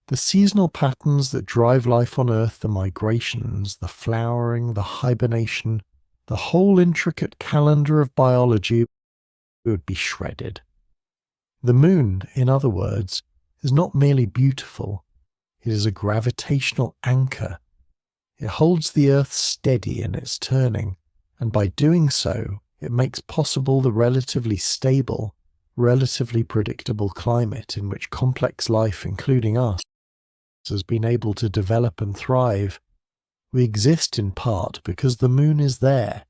The seasonal patterns that drive life on Earth, the migrations, the flowering, the hibernation, the whole intricate calendar of biology would be shredded. The moon, in other words, is not merely beautiful, it is a gravitational anchor. It holds the Earth steady in its turning, and by doing so, it makes possible the relatively stable, relatively predictable climate in which complex life, including us, has been able to develop and thrive. We exist in part because the moon is there.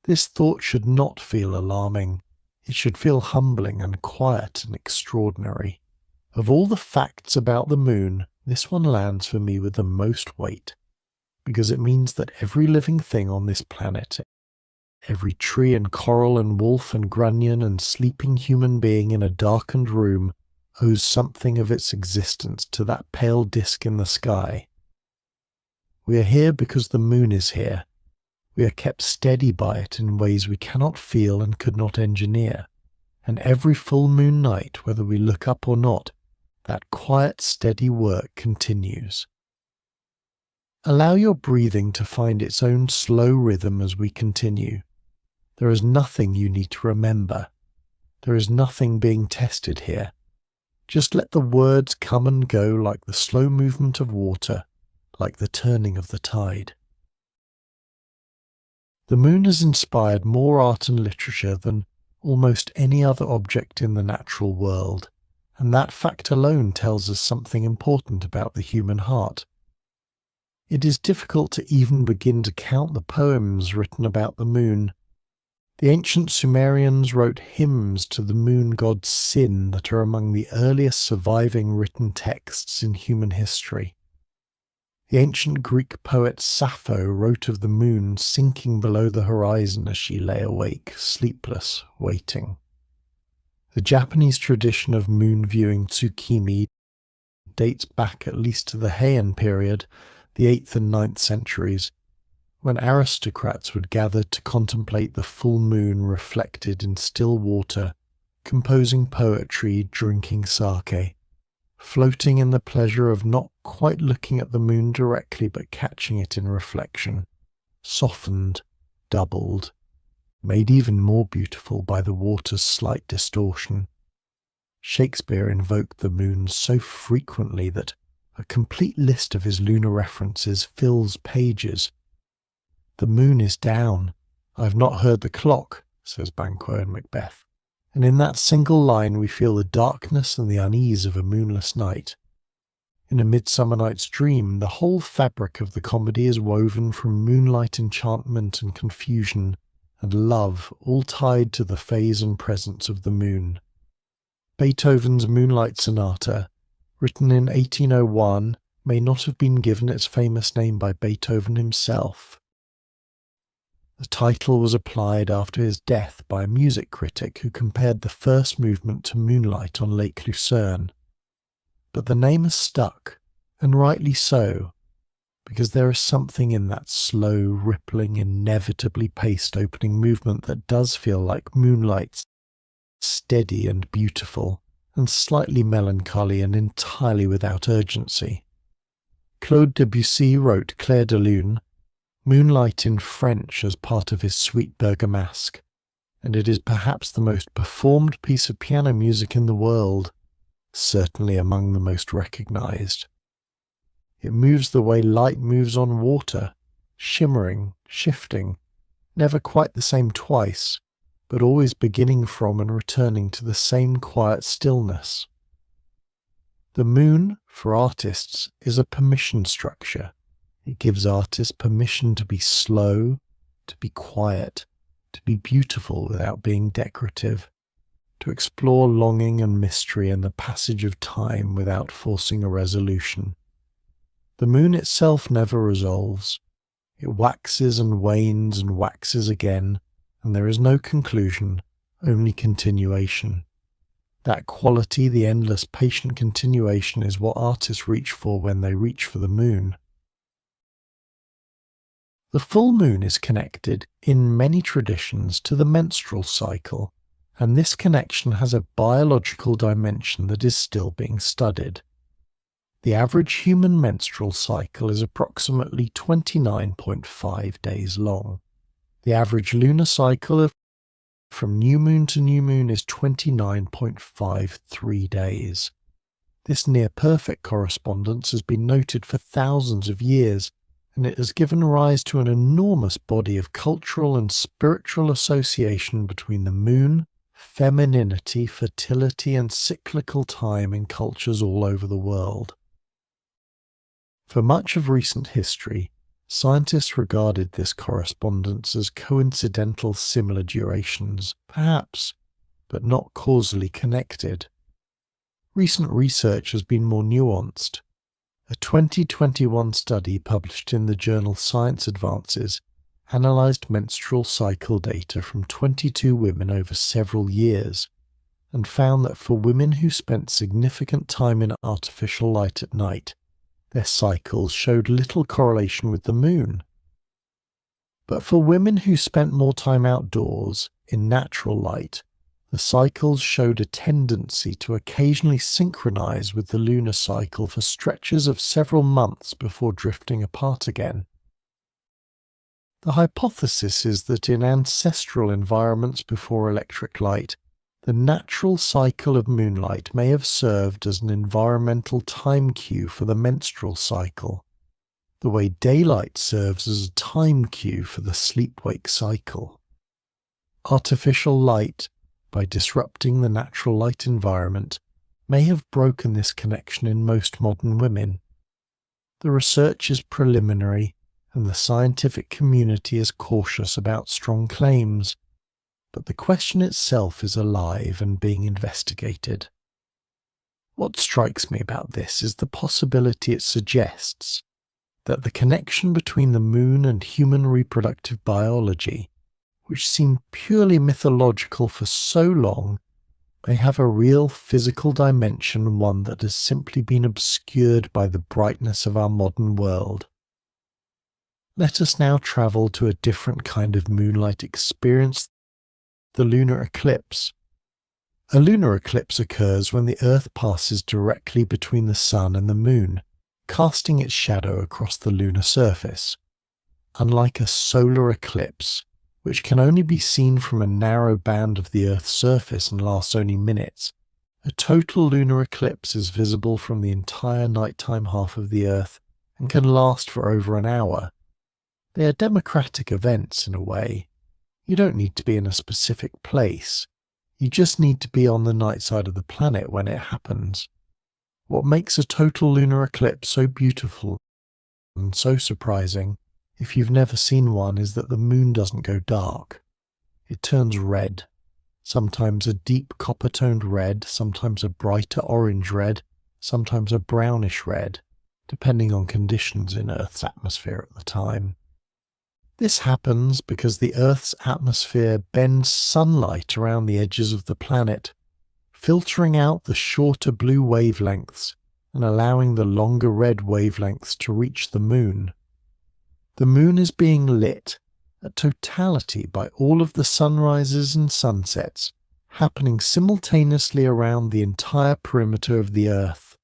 This thought should not feel alarming. It should feel humbling and quiet and extraordinary. Of all the facts about the moon, this one lands for me with the most weight, because it means that every living thing on this planet, every tree and coral and wolf and grunion and sleeping human being in a darkened room, owes something of its existence to that pale disk in the sky. We are here because the moon is here. We are kept steady by it in ways we cannot feel and could not engineer. And every full moon night, whether we look up or not, that quiet, steady work continues. Allow your breathing to find its own slow rhythm as we continue. There is nothing you need to remember. There is nothing being tested here. Just let the words come and go like the slow movement of water, like the turning of the tide. The moon has inspired more art and literature than almost any other object in the natural world, and that fact alone tells us something important about the human heart. It is difficult to even begin to count the poems written about the moon. The ancient Sumerians wrote hymns to the moon god Sin that are among the earliest surviving written texts in human history. The ancient Greek poet Sappho wrote of the moon sinking below the horizon as she lay awake, sleepless, waiting. The Japanese tradition of moon viewing tsukimi dates back at least to the Heian period, the 8th and 9th centuries, when aristocrats would gather to contemplate the full moon reflected in still water, composing poetry, drinking sake, floating in the pleasure of not quite looking at the moon directly but catching it in reflection, softened, doubled, made even more beautiful by the water's slight distortion. Shakespeare invoked the moon so frequently that a complete list of his lunar references fills pages. "The moon is down. I have not heard the clock," says Banquo in Macbeth. And in that single line we feel the darkness and the unease of a moonless night. In A Midsummer Night's Dream, the whole fabric of the comedy is woven from moonlight enchantment and confusion and love, all tied to the phase and presence of the moon. Beethoven's Moonlight Sonata, written in 1801, may not have been given its famous name by Beethoven himself. The title was applied after his death by a music critic who compared the first movement to Moonlight on Lake Lucerne. But the name has stuck, and rightly so, because there is something in that slow, rippling, inevitably paced opening movement that does feel like Moonlight's, steady and beautiful, and slightly melancholy and entirely without urgency. Claude Debussy wrote Clair de Lune, Moonlight in French as part of his Suite Bergamasque, and it is perhaps the most performed piece of piano music in the world, certainly among the most recognized. It moves the way light moves on water, shimmering, shifting, never quite the same twice, but always beginning from and returning to the same quiet stillness. The moon, for artists, is a permission structure. It gives artists permission to be slow, to be quiet, to be beautiful without being decorative, to explore longing and mystery and the passage of time without forcing a resolution. The moon itself never resolves. It waxes and wanes and waxes again, and there is no conclusion, only continuation. That quality, the endless patient continuation, is what artists reach for when they reach for the moon. The full moon is connected, in many traditions, to the menstrual cycle, and this connection has a biological dimension that is still being studied. The average human menstrual cycle is approximately 29.5 days long. The average lunar cycle from new moon to new moon is 29.53 days. This near-perfect correspondence has been noted for thousands of years, and it has given rise to an enormous body of cultural and spiritual association between the moon, femininity, fertility, and cyclical time in cultures all over the world. For much of recent history, scientists regarded this correspondence as coincidental similar durations, perhaps, but not causally connected. Recent research has been more nuanced. A 2021 study published in the journal Science Advances analysed menstrual cycle data from 22 women over several years and found that for women who spent significant time in artificial light at night, their cycles showed little correlation with the moon. But for women who spent more time outdoors, in natural light, the cycles showed a tendency to occasionally synchronize with the lunar cycle for stretches of several months before drifting apart again. The hypothesis is that in ancestral environments before electric light, the natural cycle of moonlight may have served as an environmental time cue for the menstrual cycle, the way daylight serves as a time cue for the sleep-wake cycle. Artificial light, by disrupting the natural light environment, may have broken this connection in most modern women. The research is preliminary, and the scientific community is cautious about strong claims, but the question itself is alive and being investigated. What strikes me about this is the possibility it suggests that the connection between the moon and human reproductive biology, which seemed purely mythological for so long, may have a real physical dimension, one that has simply been obscured by the brightness of our modern world. Let us now travel to a different kind of moonlight experience, the lunar eclipse. A lunar eclipse occurs when the Earth passes directly between the Sun and the Moon, casting its shadow across the lunar surface. Unlike a solar eclipse, which can only be seen from a narrow band of the Earth's surface and lasts only minutes, a total lunar eclipse is visible from the entire nighttime half of the Earth and can last for over an hour. They are democratic events in a way. You don't need to be in a specific place. You just need to be on the night side of the planet when it happens. What makes a total lunar eclipse so beautiful and so surprising, if you've never seen one, is that the moon doesn't go dark. It turns red, sometimes a deep copper-toned red, sometimes a brighter orange red, sometimes a brownish red, depending on conditions in Earth's atmosphere at the time. This happens because the Earth's atmosphere bends sunlight around the edges of the planet, filtering out the shorter blue wavelengths and allowing the longer red wavelengths to reach the moon. The moon is being lit at totality by all of the sunrises and sunsets happening simultaneously around the entire perimeter of the Earth.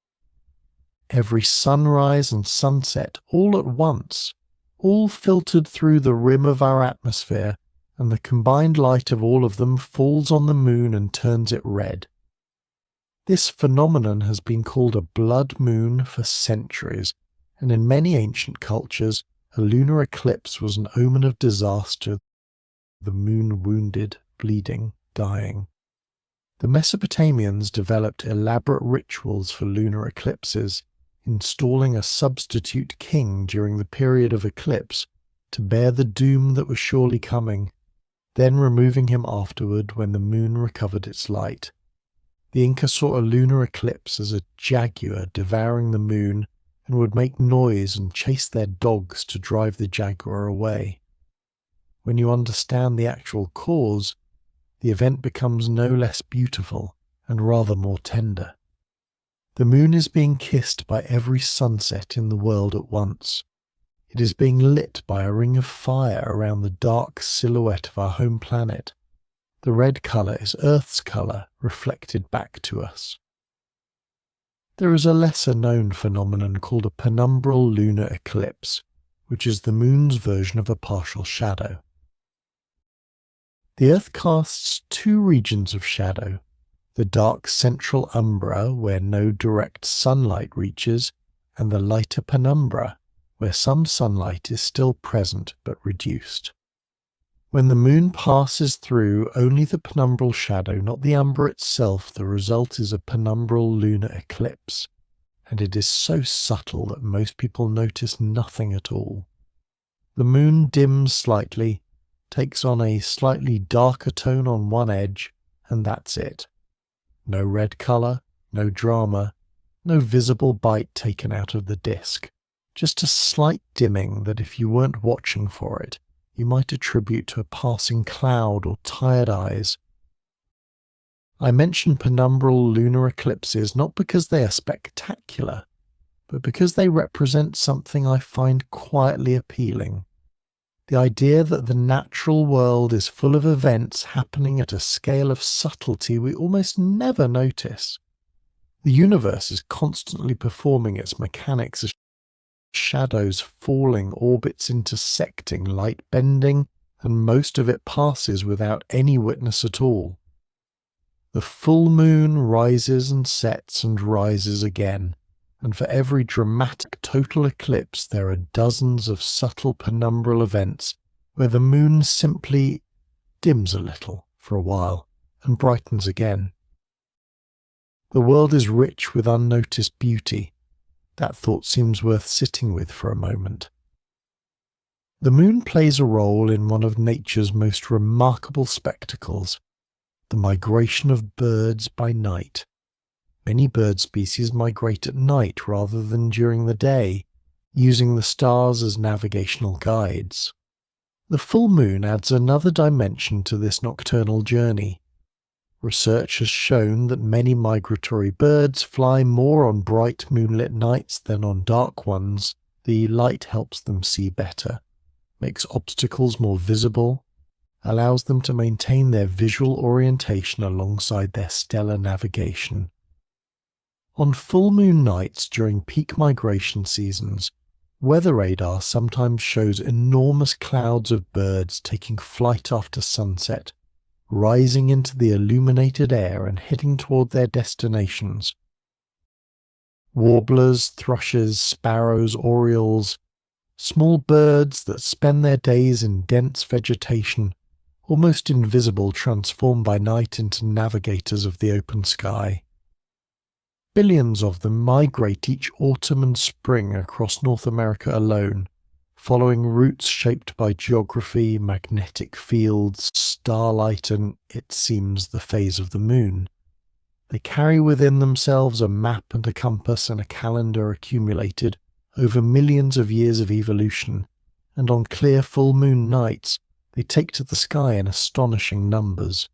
Every sunrise and sunset all at once, all filtered through the rim of our atmosphere, and the combined light of all of them falls on the moon and turns it red. This phenomenon has been called a blood moon for centuries, and in many ancient cultures, a lunar eclipse was an omen of disaster, the moon wounded, bleeding, dying. The Mesopotamians developed elaborate rituals for lunar eclipses, installing a substitute king during the period of eclipse to bear the doom that was surely coming, then removing him afterward when the moon recovered its light. The Inca saw a lunar eclipse as a jaguar devouring the moon and would make noise and chase their dogs to drive the jaguar away. When you understand the actual cause, the event becomes no less beautiful and rather more tender. The moon is being kissed by every sunset in the world at once. It is being lit by a ring of fire around the dark silhouette of our home planet. The red colour is Earth's colour reflected back to us. There is a lesser-known phenomenon called a penumbral lunar eclipse, which is the moon's version of a partial shadow. The Earth casts two regions of shadow, the dark central umbra where no direct sunlight reaches, and the lighter penumbra where some sunlight is still present but reduced. When the moon passes through only the penumbral shadow, not the umbra itself, the result is a penumbral lunar eclipse, and it is so subtle that most people notice nothing at all. The moon dims slightly, takes on a slightly darker tone on one edge, and that's it. No red colour, no drama, no visible bite taken out of the disk, just a slight dimming that if you weren't watching for it, you might attribute to a passing cloud or tired eyes. I mention penumbral lunar eclipses not because they are spectacular, but because they represent something I find quietly appealing. The idea that the natural world is full of events happening at a scale of subtlety we almost never notice. The universe is constantly performing its mechanics as shadows falling, orbits intersecting, light bending, and most of it passes without any witness at all. The full moon rises and sets and rises again, and for every dramatic total eclipse there are dozens of subtle penumbral events where the moon simply dims a little for a while and brightens again. The world is rich with unnoticed beauty. That thought seems worth sitting with for a moment. The moon plays a role in one of nature's most remarkable spectacles, the migration of birds by night. Many bird species migrate at night rather than during the day, using the stars as navigational guides. The full moon adds another dimension to this nocturnal journey. Research has shown that many migratory birds fly more on bright moonlit nights than on dark ones. The light helps them see better, makes obstacles more visible, allows them to maintain their visual orientation alongside their stellar navigation. On full moon nights during peak migration seasons, weather radar sometimes shows enormous clouds of birds taking flight after sunset, rising into the illuminated air and heading toward their destinations. Warblers, thrushes, sparrows, orioles, small birds that spend their days in dense vegetation, almost invisible, transformed by night into navigators of the open sky. Billions of them migrate each autumn and spring across North America alone, following routes shaped by geography, magnetic fields, starlight, and, it seems, the phase of the moon. They carry within themselves a map and a compass and a calendar accumulated over millions of years of evolution, and on clear full moon nights they take to the sky in astonishing numbers.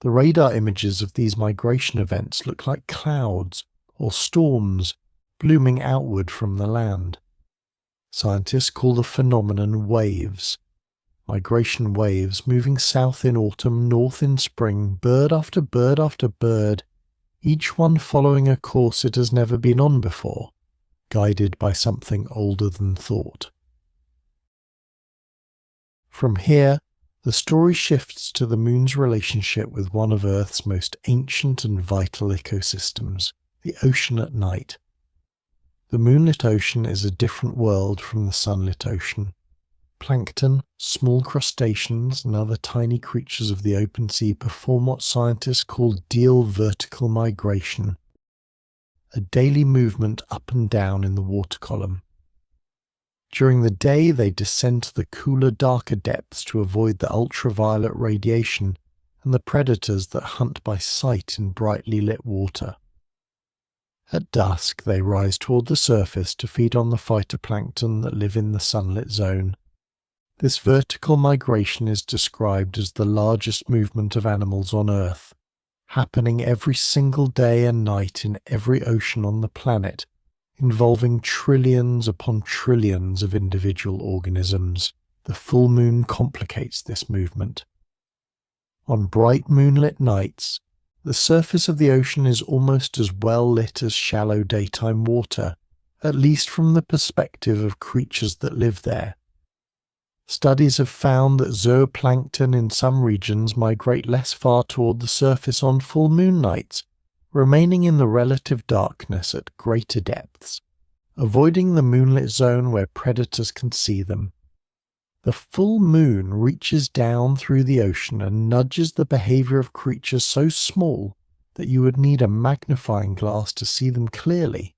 The radar images of these migration events look like clouds or storms blooming outward from the land. Scientists call the phenomenon waves. Migration waves moving south in autumn, north in spring, bird after bird after bird, each one following a course it has never been on before, guided by something older than thought. From here, the story shifts to the moon's relationship with one of Earth's most ancient and vital ecosystems, the ocean at night. The moonlit ocean is a different world from the sunlit ocean. Plankton, small crustaceans, and other tiny creatures of the open sea perform what scientists call diel vertical migration, a daily movement up and down in the water column. During the day, they descend to the cooler, darker depths to avoid the ultraviolet radiation and the predators that hunt by sight in brightly lit water. At dusk, they rise toward the surface to feed on the phytoplankton that live in the sunlit zone. This vertical migration is described as the largest movement of animals on Earth, happening every single day and night in every ocean on the planet, involving trillions upon trillions of individual organisms. The full moon complicates this movement. On bright moonlit nights, the surface of the ocean is almost as well lit as shallow daytime water, at least from the perspective of creatures that live there. Studies have found that zooplankton in some regions migrate less far toward the surface on full moon nights, remaining in the relative darkness at greater depths, avoiding the moonlit zone where predators can see them. The full moon reaches down through the ocean and nudges the behavior of creatures so small that you would need a magnifying glass to see them clearly.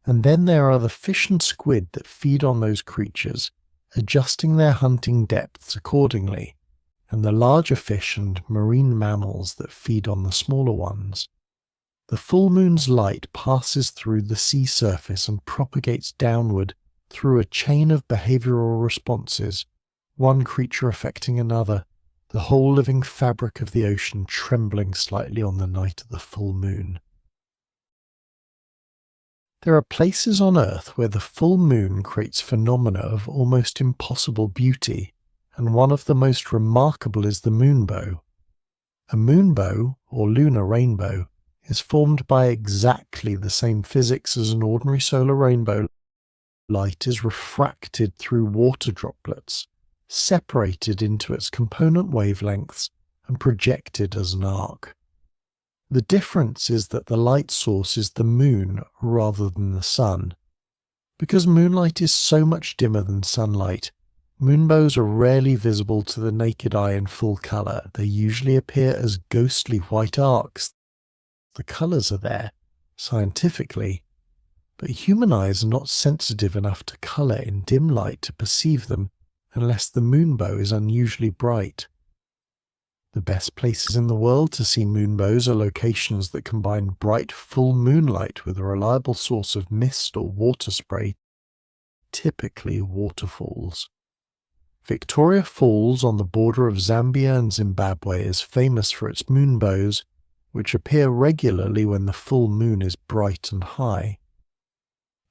And then there are the fish and squid that feed on those creatures, adjusting their hunting depths accordingly, and the larger fish and marine mammals that feed on the smaller ones. The full moon's light passes through the sea surface and propagates downward through a chain of behavioral responses, one creature affecting another, the whole living fabric of the ocean trembling slightly on the night of the full moon. There are places on Earth where the full moon creates phenomena of almost impossible beauty, and one of the most remarkable is the moonbow. A moonbow, or lunar rainbow, is formed by exactly the same physics as an ordinary solar rainbow. Light is refracted through water droplets, separated into its component wavelengths, and projected as an arc. The difference is that the light source is the moon rather than the sun. Because moonlight is so much dimmer than sunlight, moonbows are rarely visible to the naked eye in full colour. They usually appear as ghostly white arcs. The colours are there, scientifically, but human eyes are not sensitive enough to colour in dim light to perceive them unless the moonbow is unusually bright. The best places in the world to see moonbows are locations that combine bright full moonlight with a reliable source of mist or water spray, typically waterfalls. Victoria Falls on the border of Zambia and Zimbabwe is famous for its moonbows, which appear regularly when the full moon is bright and high.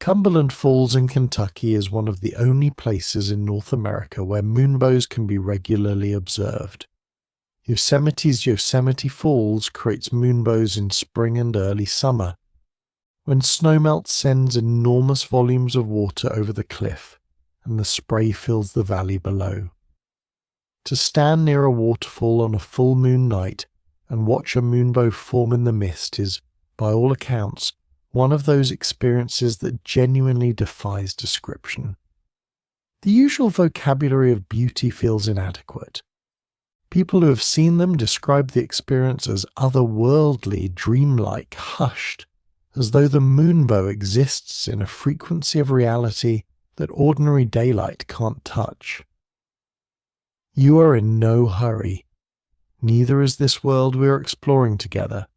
Cumberland Falls in Kentucky is one of the only places in North America where moonbows can be regularly observed. Yosemite's Yosemite Falls creates moonbows in spring and early summer, when snowmelt sends enormous volumes of water over the cliff and the spray fills the valley below. To stand near a waterfall on a full moon night and watch a moonbow form in the mist is, by all accounts, one of those experiences that genuinely defies description. The usual vocabulary of beauty feels inadequate. People who have seen them describe the experience as otherworldly, dreamlike, hushed, as though the moonbow exists in a frequency of reality that ordinary daylight can't touch. You are in no hurry. Neither is this world we are exploring together.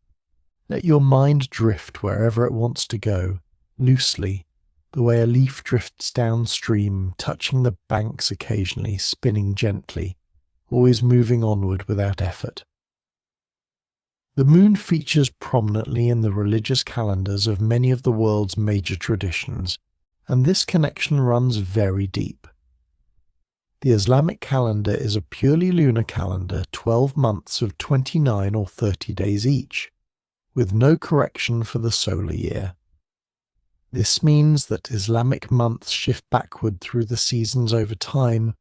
Let your mind drift wherever it wants to go, loosely, the way a leaf drifts downstream, touching the banks occasionally, spinning gently, always moving onward without effort. The moon features prominently in the religious calendars of many of the world's major traditions, and this connection runs very deep. The Islamic calendar is a purely lunar calendar, 12 months of 29 or 30 days each, with no correction for the solar year. This means that Islamic months shift backward through the seasons over time,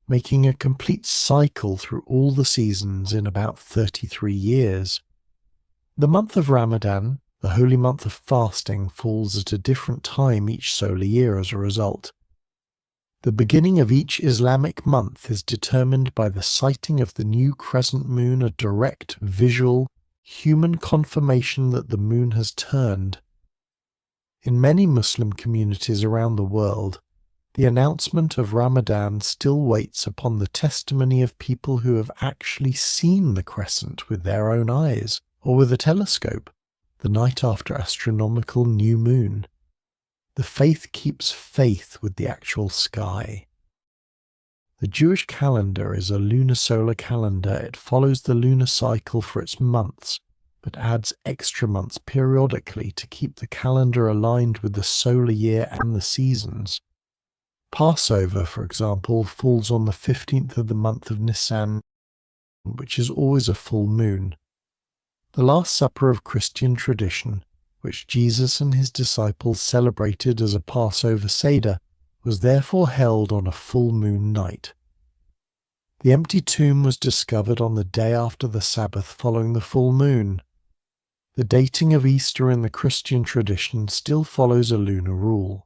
making a complete cycle through all the seasons in about 33 years. The month of Ramadan, the holy month of fasting, falls at a different time each solar year as a result. The beginning of each Islamic month is determined by the sighting of the new crescent moon, a direct, visual, human confirmation that the moon has turned. In many Muslim communities around the world, the announcement of Ramadan still waits upon the testimony of people who have actually seen the crescent with their own eyes, or with a telescope, the night after astronomical new moon. The faith keeps faith with the actual sky. The Jewish calendar is a lunar-solar calendar. It follows the lunar cycle for its months, but adds extra months periodically to keep the calendar aligned with the solar year and the seasons. Passover, for example, falls on the 15th of the month of Nisan, which is always a full moon. The Last Supper of Christian tradition, which Jesus and his disciples celebrated as a Passover Seder, was therefore held on a full moon night. The empty tomb was discovered on the day after the Sabbath following the full moon. The dating of Easter in the Christian tradition still follows a lunar rule.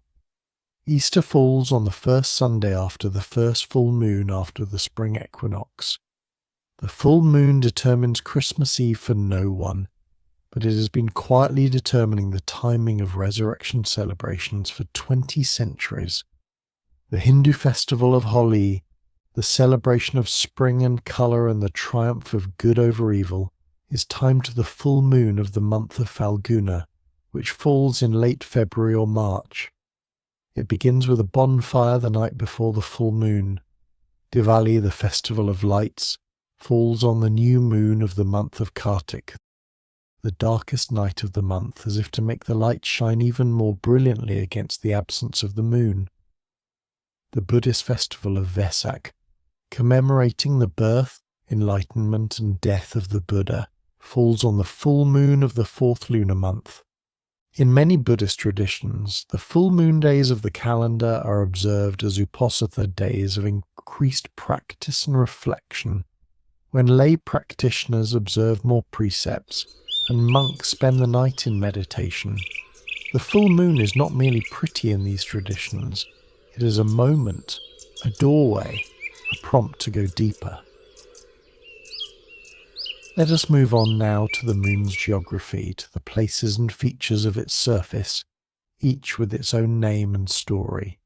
Easter falls on the first Sunday after the first full moon after the spring equinox. The full moon determines Christmas Eve for no one, but it has been quietly determining the timing of resurrection celebrations for 20 centuries. The Hindu festival of Holi, the celebration of spring and colour and the triumph of good over evil, is timed to the full moon of the month of Falguna, which falls in late February or March. It begins with a bonfire the night before the full moon. Diwali, the festival of lights, falls on the new moon of the month of Kartik, the darkest night of the month, as if to make the light shine even more brilliantly against the absence of the moon. The Buddhist festival of Vesak, commemorating the birth, enlightenment and death of the Buddha, falls on the full moon of the fourth lunar month. In many Buddhist traditions, the full moon days of the calendar are observed as Uposatha days of increased practice and reflection, when lay practitioners observe more precepts and monks spend the night in meditation. The full moon is not merely pretty in these traditions, it is a moment, a doorway, a prompt to go deeper. Let us move on now to the moon's geography, to the places and features of its surface, each with its own name and story.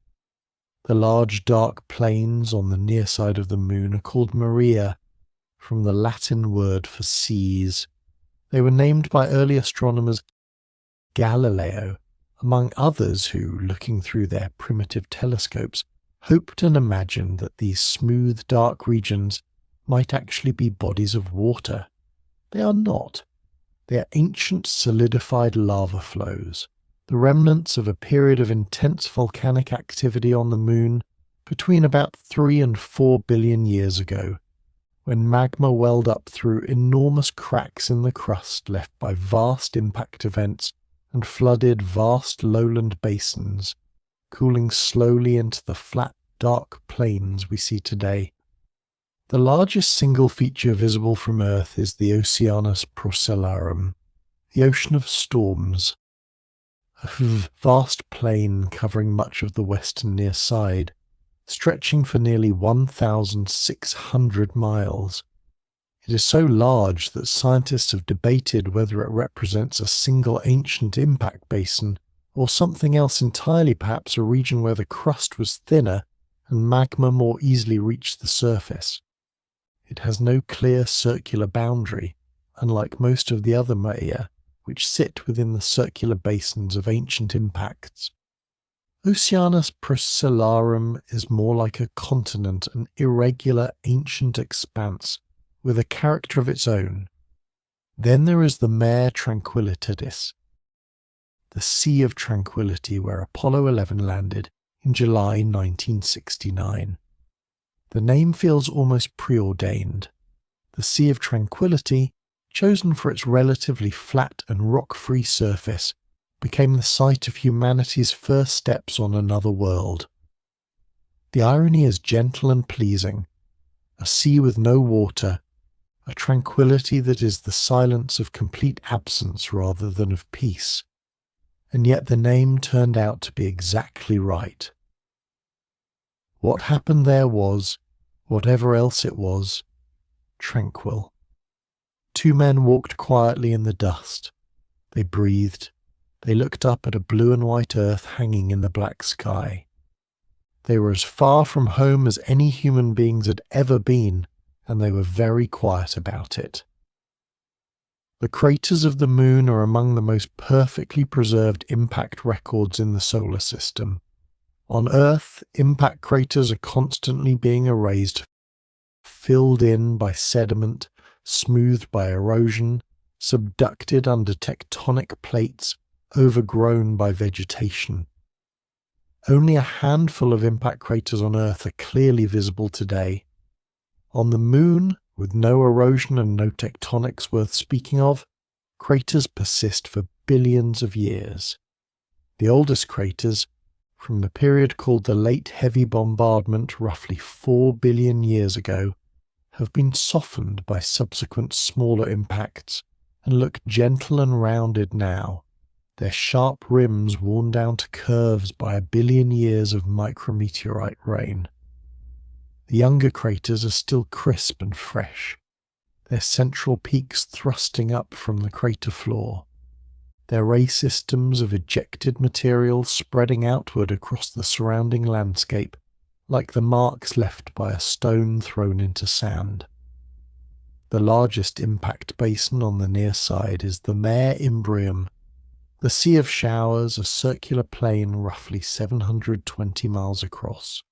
The large dark plains on the near side of the moon are called Maria, from the Latin word for seas. They were named by early astronomers Galileo, among others who, looking through their primitive telescopes, hoped and imagined that these smooth dark regions might actually be bodies of water. They are not. They are ancient solidified lava flows, the remnants of a period of intense volcanic activity on the moon between about 3 and 4 billion years ago, when magma welled up through enormous cracks in the crust left by vast impact events and flooded vast lowland basins, cooling slowly into the flat, dark plains we see today. The largest single feature visible from Earth is the Oceanus Procellarum, the ocean of storms, a vast plain covering much of the western near side, stretching for nearly 1,600 miles. It is so large that scientists have debated whether it represents a single ancient impact basin or something else entirely, perhaps a region where the crust was thinner and magma more easily reached the surface. It has no clear circular boundary, unlike most of the other Maia, which sit within the circular basins of ancient impacts. Oceanus Procellarum is more like a continent, an irregular ancient expanse with a character of its own. Then there is the Mare Tranquillitatis, the Sea of Tranquility, where Apollo 11 landed in July 1969. The name feels almost preordained. The Sea of Tranquility, chosen for its relatively flat and rock-free surface, became the site of humanity's first steps on another world. The irony is gentle and pleasing. A sea with no water, a tranquility that is the silence of complete absence rather than of peace. And yet the name turned out to be exactly right. What happened there was, whatever else it was, tranquil. Two men walked quietly in the dust. They breathed. They looked up at a blue and white earth hanging in the black sky. They were as far from home as any human beings had ever been, and they were very quiet about it. The craters of the moon are among the most perfectly preserved impact records in the solar system. On Earth, impact craters are constantly being erased, filled in by sediment, smoothed by erosion, subducted under tectonic plates, overgrown by vegetation. Only a handful of impact craters on Earth are clearly visible today. On the Moon, with no erosion and no tectonics worth speaking of, craters persist for billions of years. The oldest craters, from the period called the Late Heavy Bombardment roughly 4 billion years ago, have been softened by subsequent smaller impacts and look gentle and rounded now, their sharp rims worn down to curves by 1 billion years of micrometeorite rain. The younger craters are still crisp and fresh, their central peaks thrusting up from the crater floor, their ray systems of ejected material spreading outward across the surrounding landscape, like the marks left by a stone thrown into sand. The largest impact basin on the near side is the Mare Imbrium, the Sea of Showers, a circular plain roughly 720 miles across,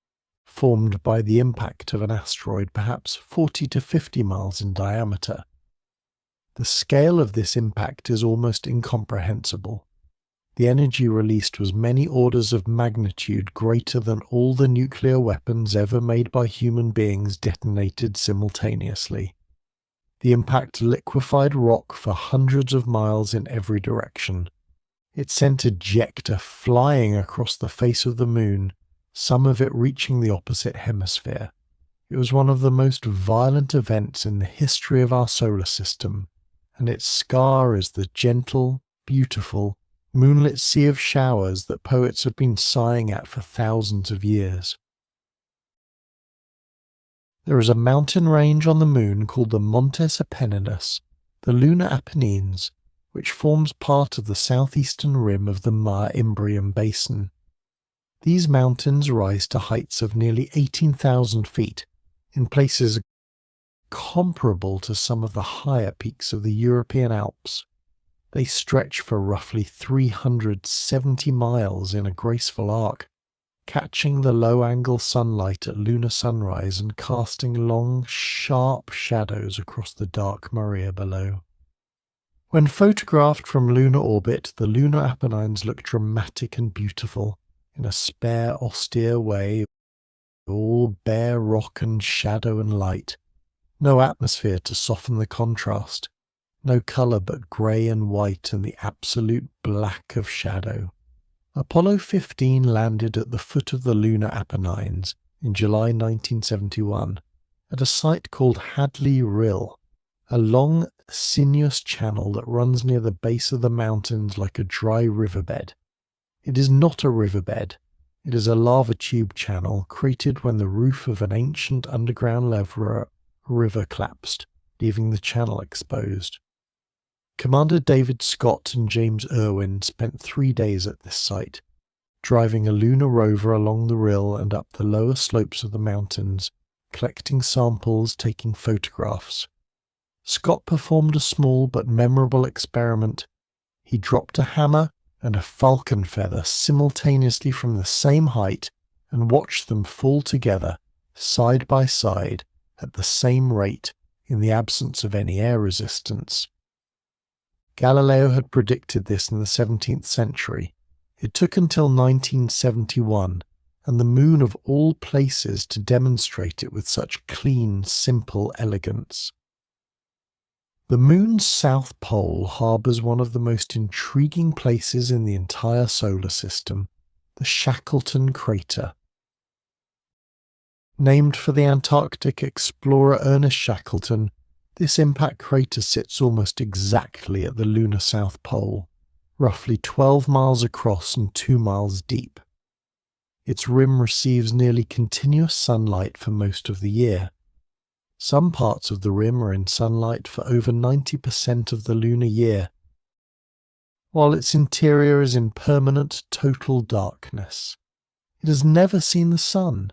formed by the impact of an asteroid perhaps 40 to 50 miles in diameter. The scale of this impact is almost incomprehensible. The energy released was many orders of magnitude greater than all the nuclear weapons ever made by human beings detonated simultaneously. The impact liquefied rock for hundreds of miles in every direction. It sent ejecta flying across the face of the moon, some of it reaching the opposite hemisphere. It was one of the most violent events in the history of our solar system, and its scar is the gentle, beautiful, moonlit sea of showers that poets have been sighing at for thousands of years. There is a mountain range on the moon called the Montes Apenninus, the lunar Apennines, which forms part of the southeastern rim of the Mare Imbrium basin. These mountains rise to heights of nearly 18,000 feet, in places comparable to some of the higher peaks of the European Alps. They stretch for roughly 370 miles in a graceful arc, catching the low-angle sunlight at lunar sunrise and casting long, sharp shadows across the dark Morea below. When photographed from lunar orbit, the lunar Apennines look dramatic and beautiful, in a spare, austere way, all bare rock and shadow and light. No atmosphere to soften the contrast, no colour but grey and white and the absolute black of shadow. Apollo 15 landed at the foot of the lunar Apennines in July 1971 at a site called Hadley Rill, a long, sinuous channel that runs near the base of the mountains like a dry riverbed. It is not a riverbed. It is a lava tube channel created when the roof of an ancient underground river collapsed, leaving the channel exposed. Commander David Scott and James Irwin spent 3 days at this site, driving a lunar rover along the rill and up the lower slopes of the mountains, collecting samples, taking photographs. Scott performed a small but memorable experiment. He dropped a hammer and a falcon feather simultaneously from the same height and watched them fall together, side by side, at the same rate in the absence of any air resistance. Galileo had predicted this in the 17th century. It took until 1971, and the Moon of all places, to demonstrate it with such clean, simple elegance. The Moon's south pole harbours one of the most intriguing places in the entire solar system, the Shackleton crater. Named for the Antarctic explorer Ernest Shackleton, this impact crater sits almost exactly at the lunar south pole, roughly 12 miles across and 2 miles deep. Its rim receives nearly continuous sunlight for most of the year. Some parts of the rim are in sunlight for over 90% of the lunar year, while its interior is in permanent total darkness. It has never seen the sun.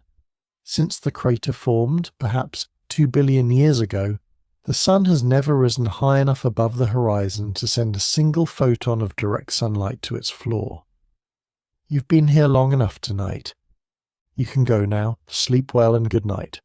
Since the crater formed, perhaps 2 billion years ago, the sun has never risen high enough above the horizon to send a single photon of direct sunlight to its floor. You've been here long enough tonight. You can go now. Sleep well and good night.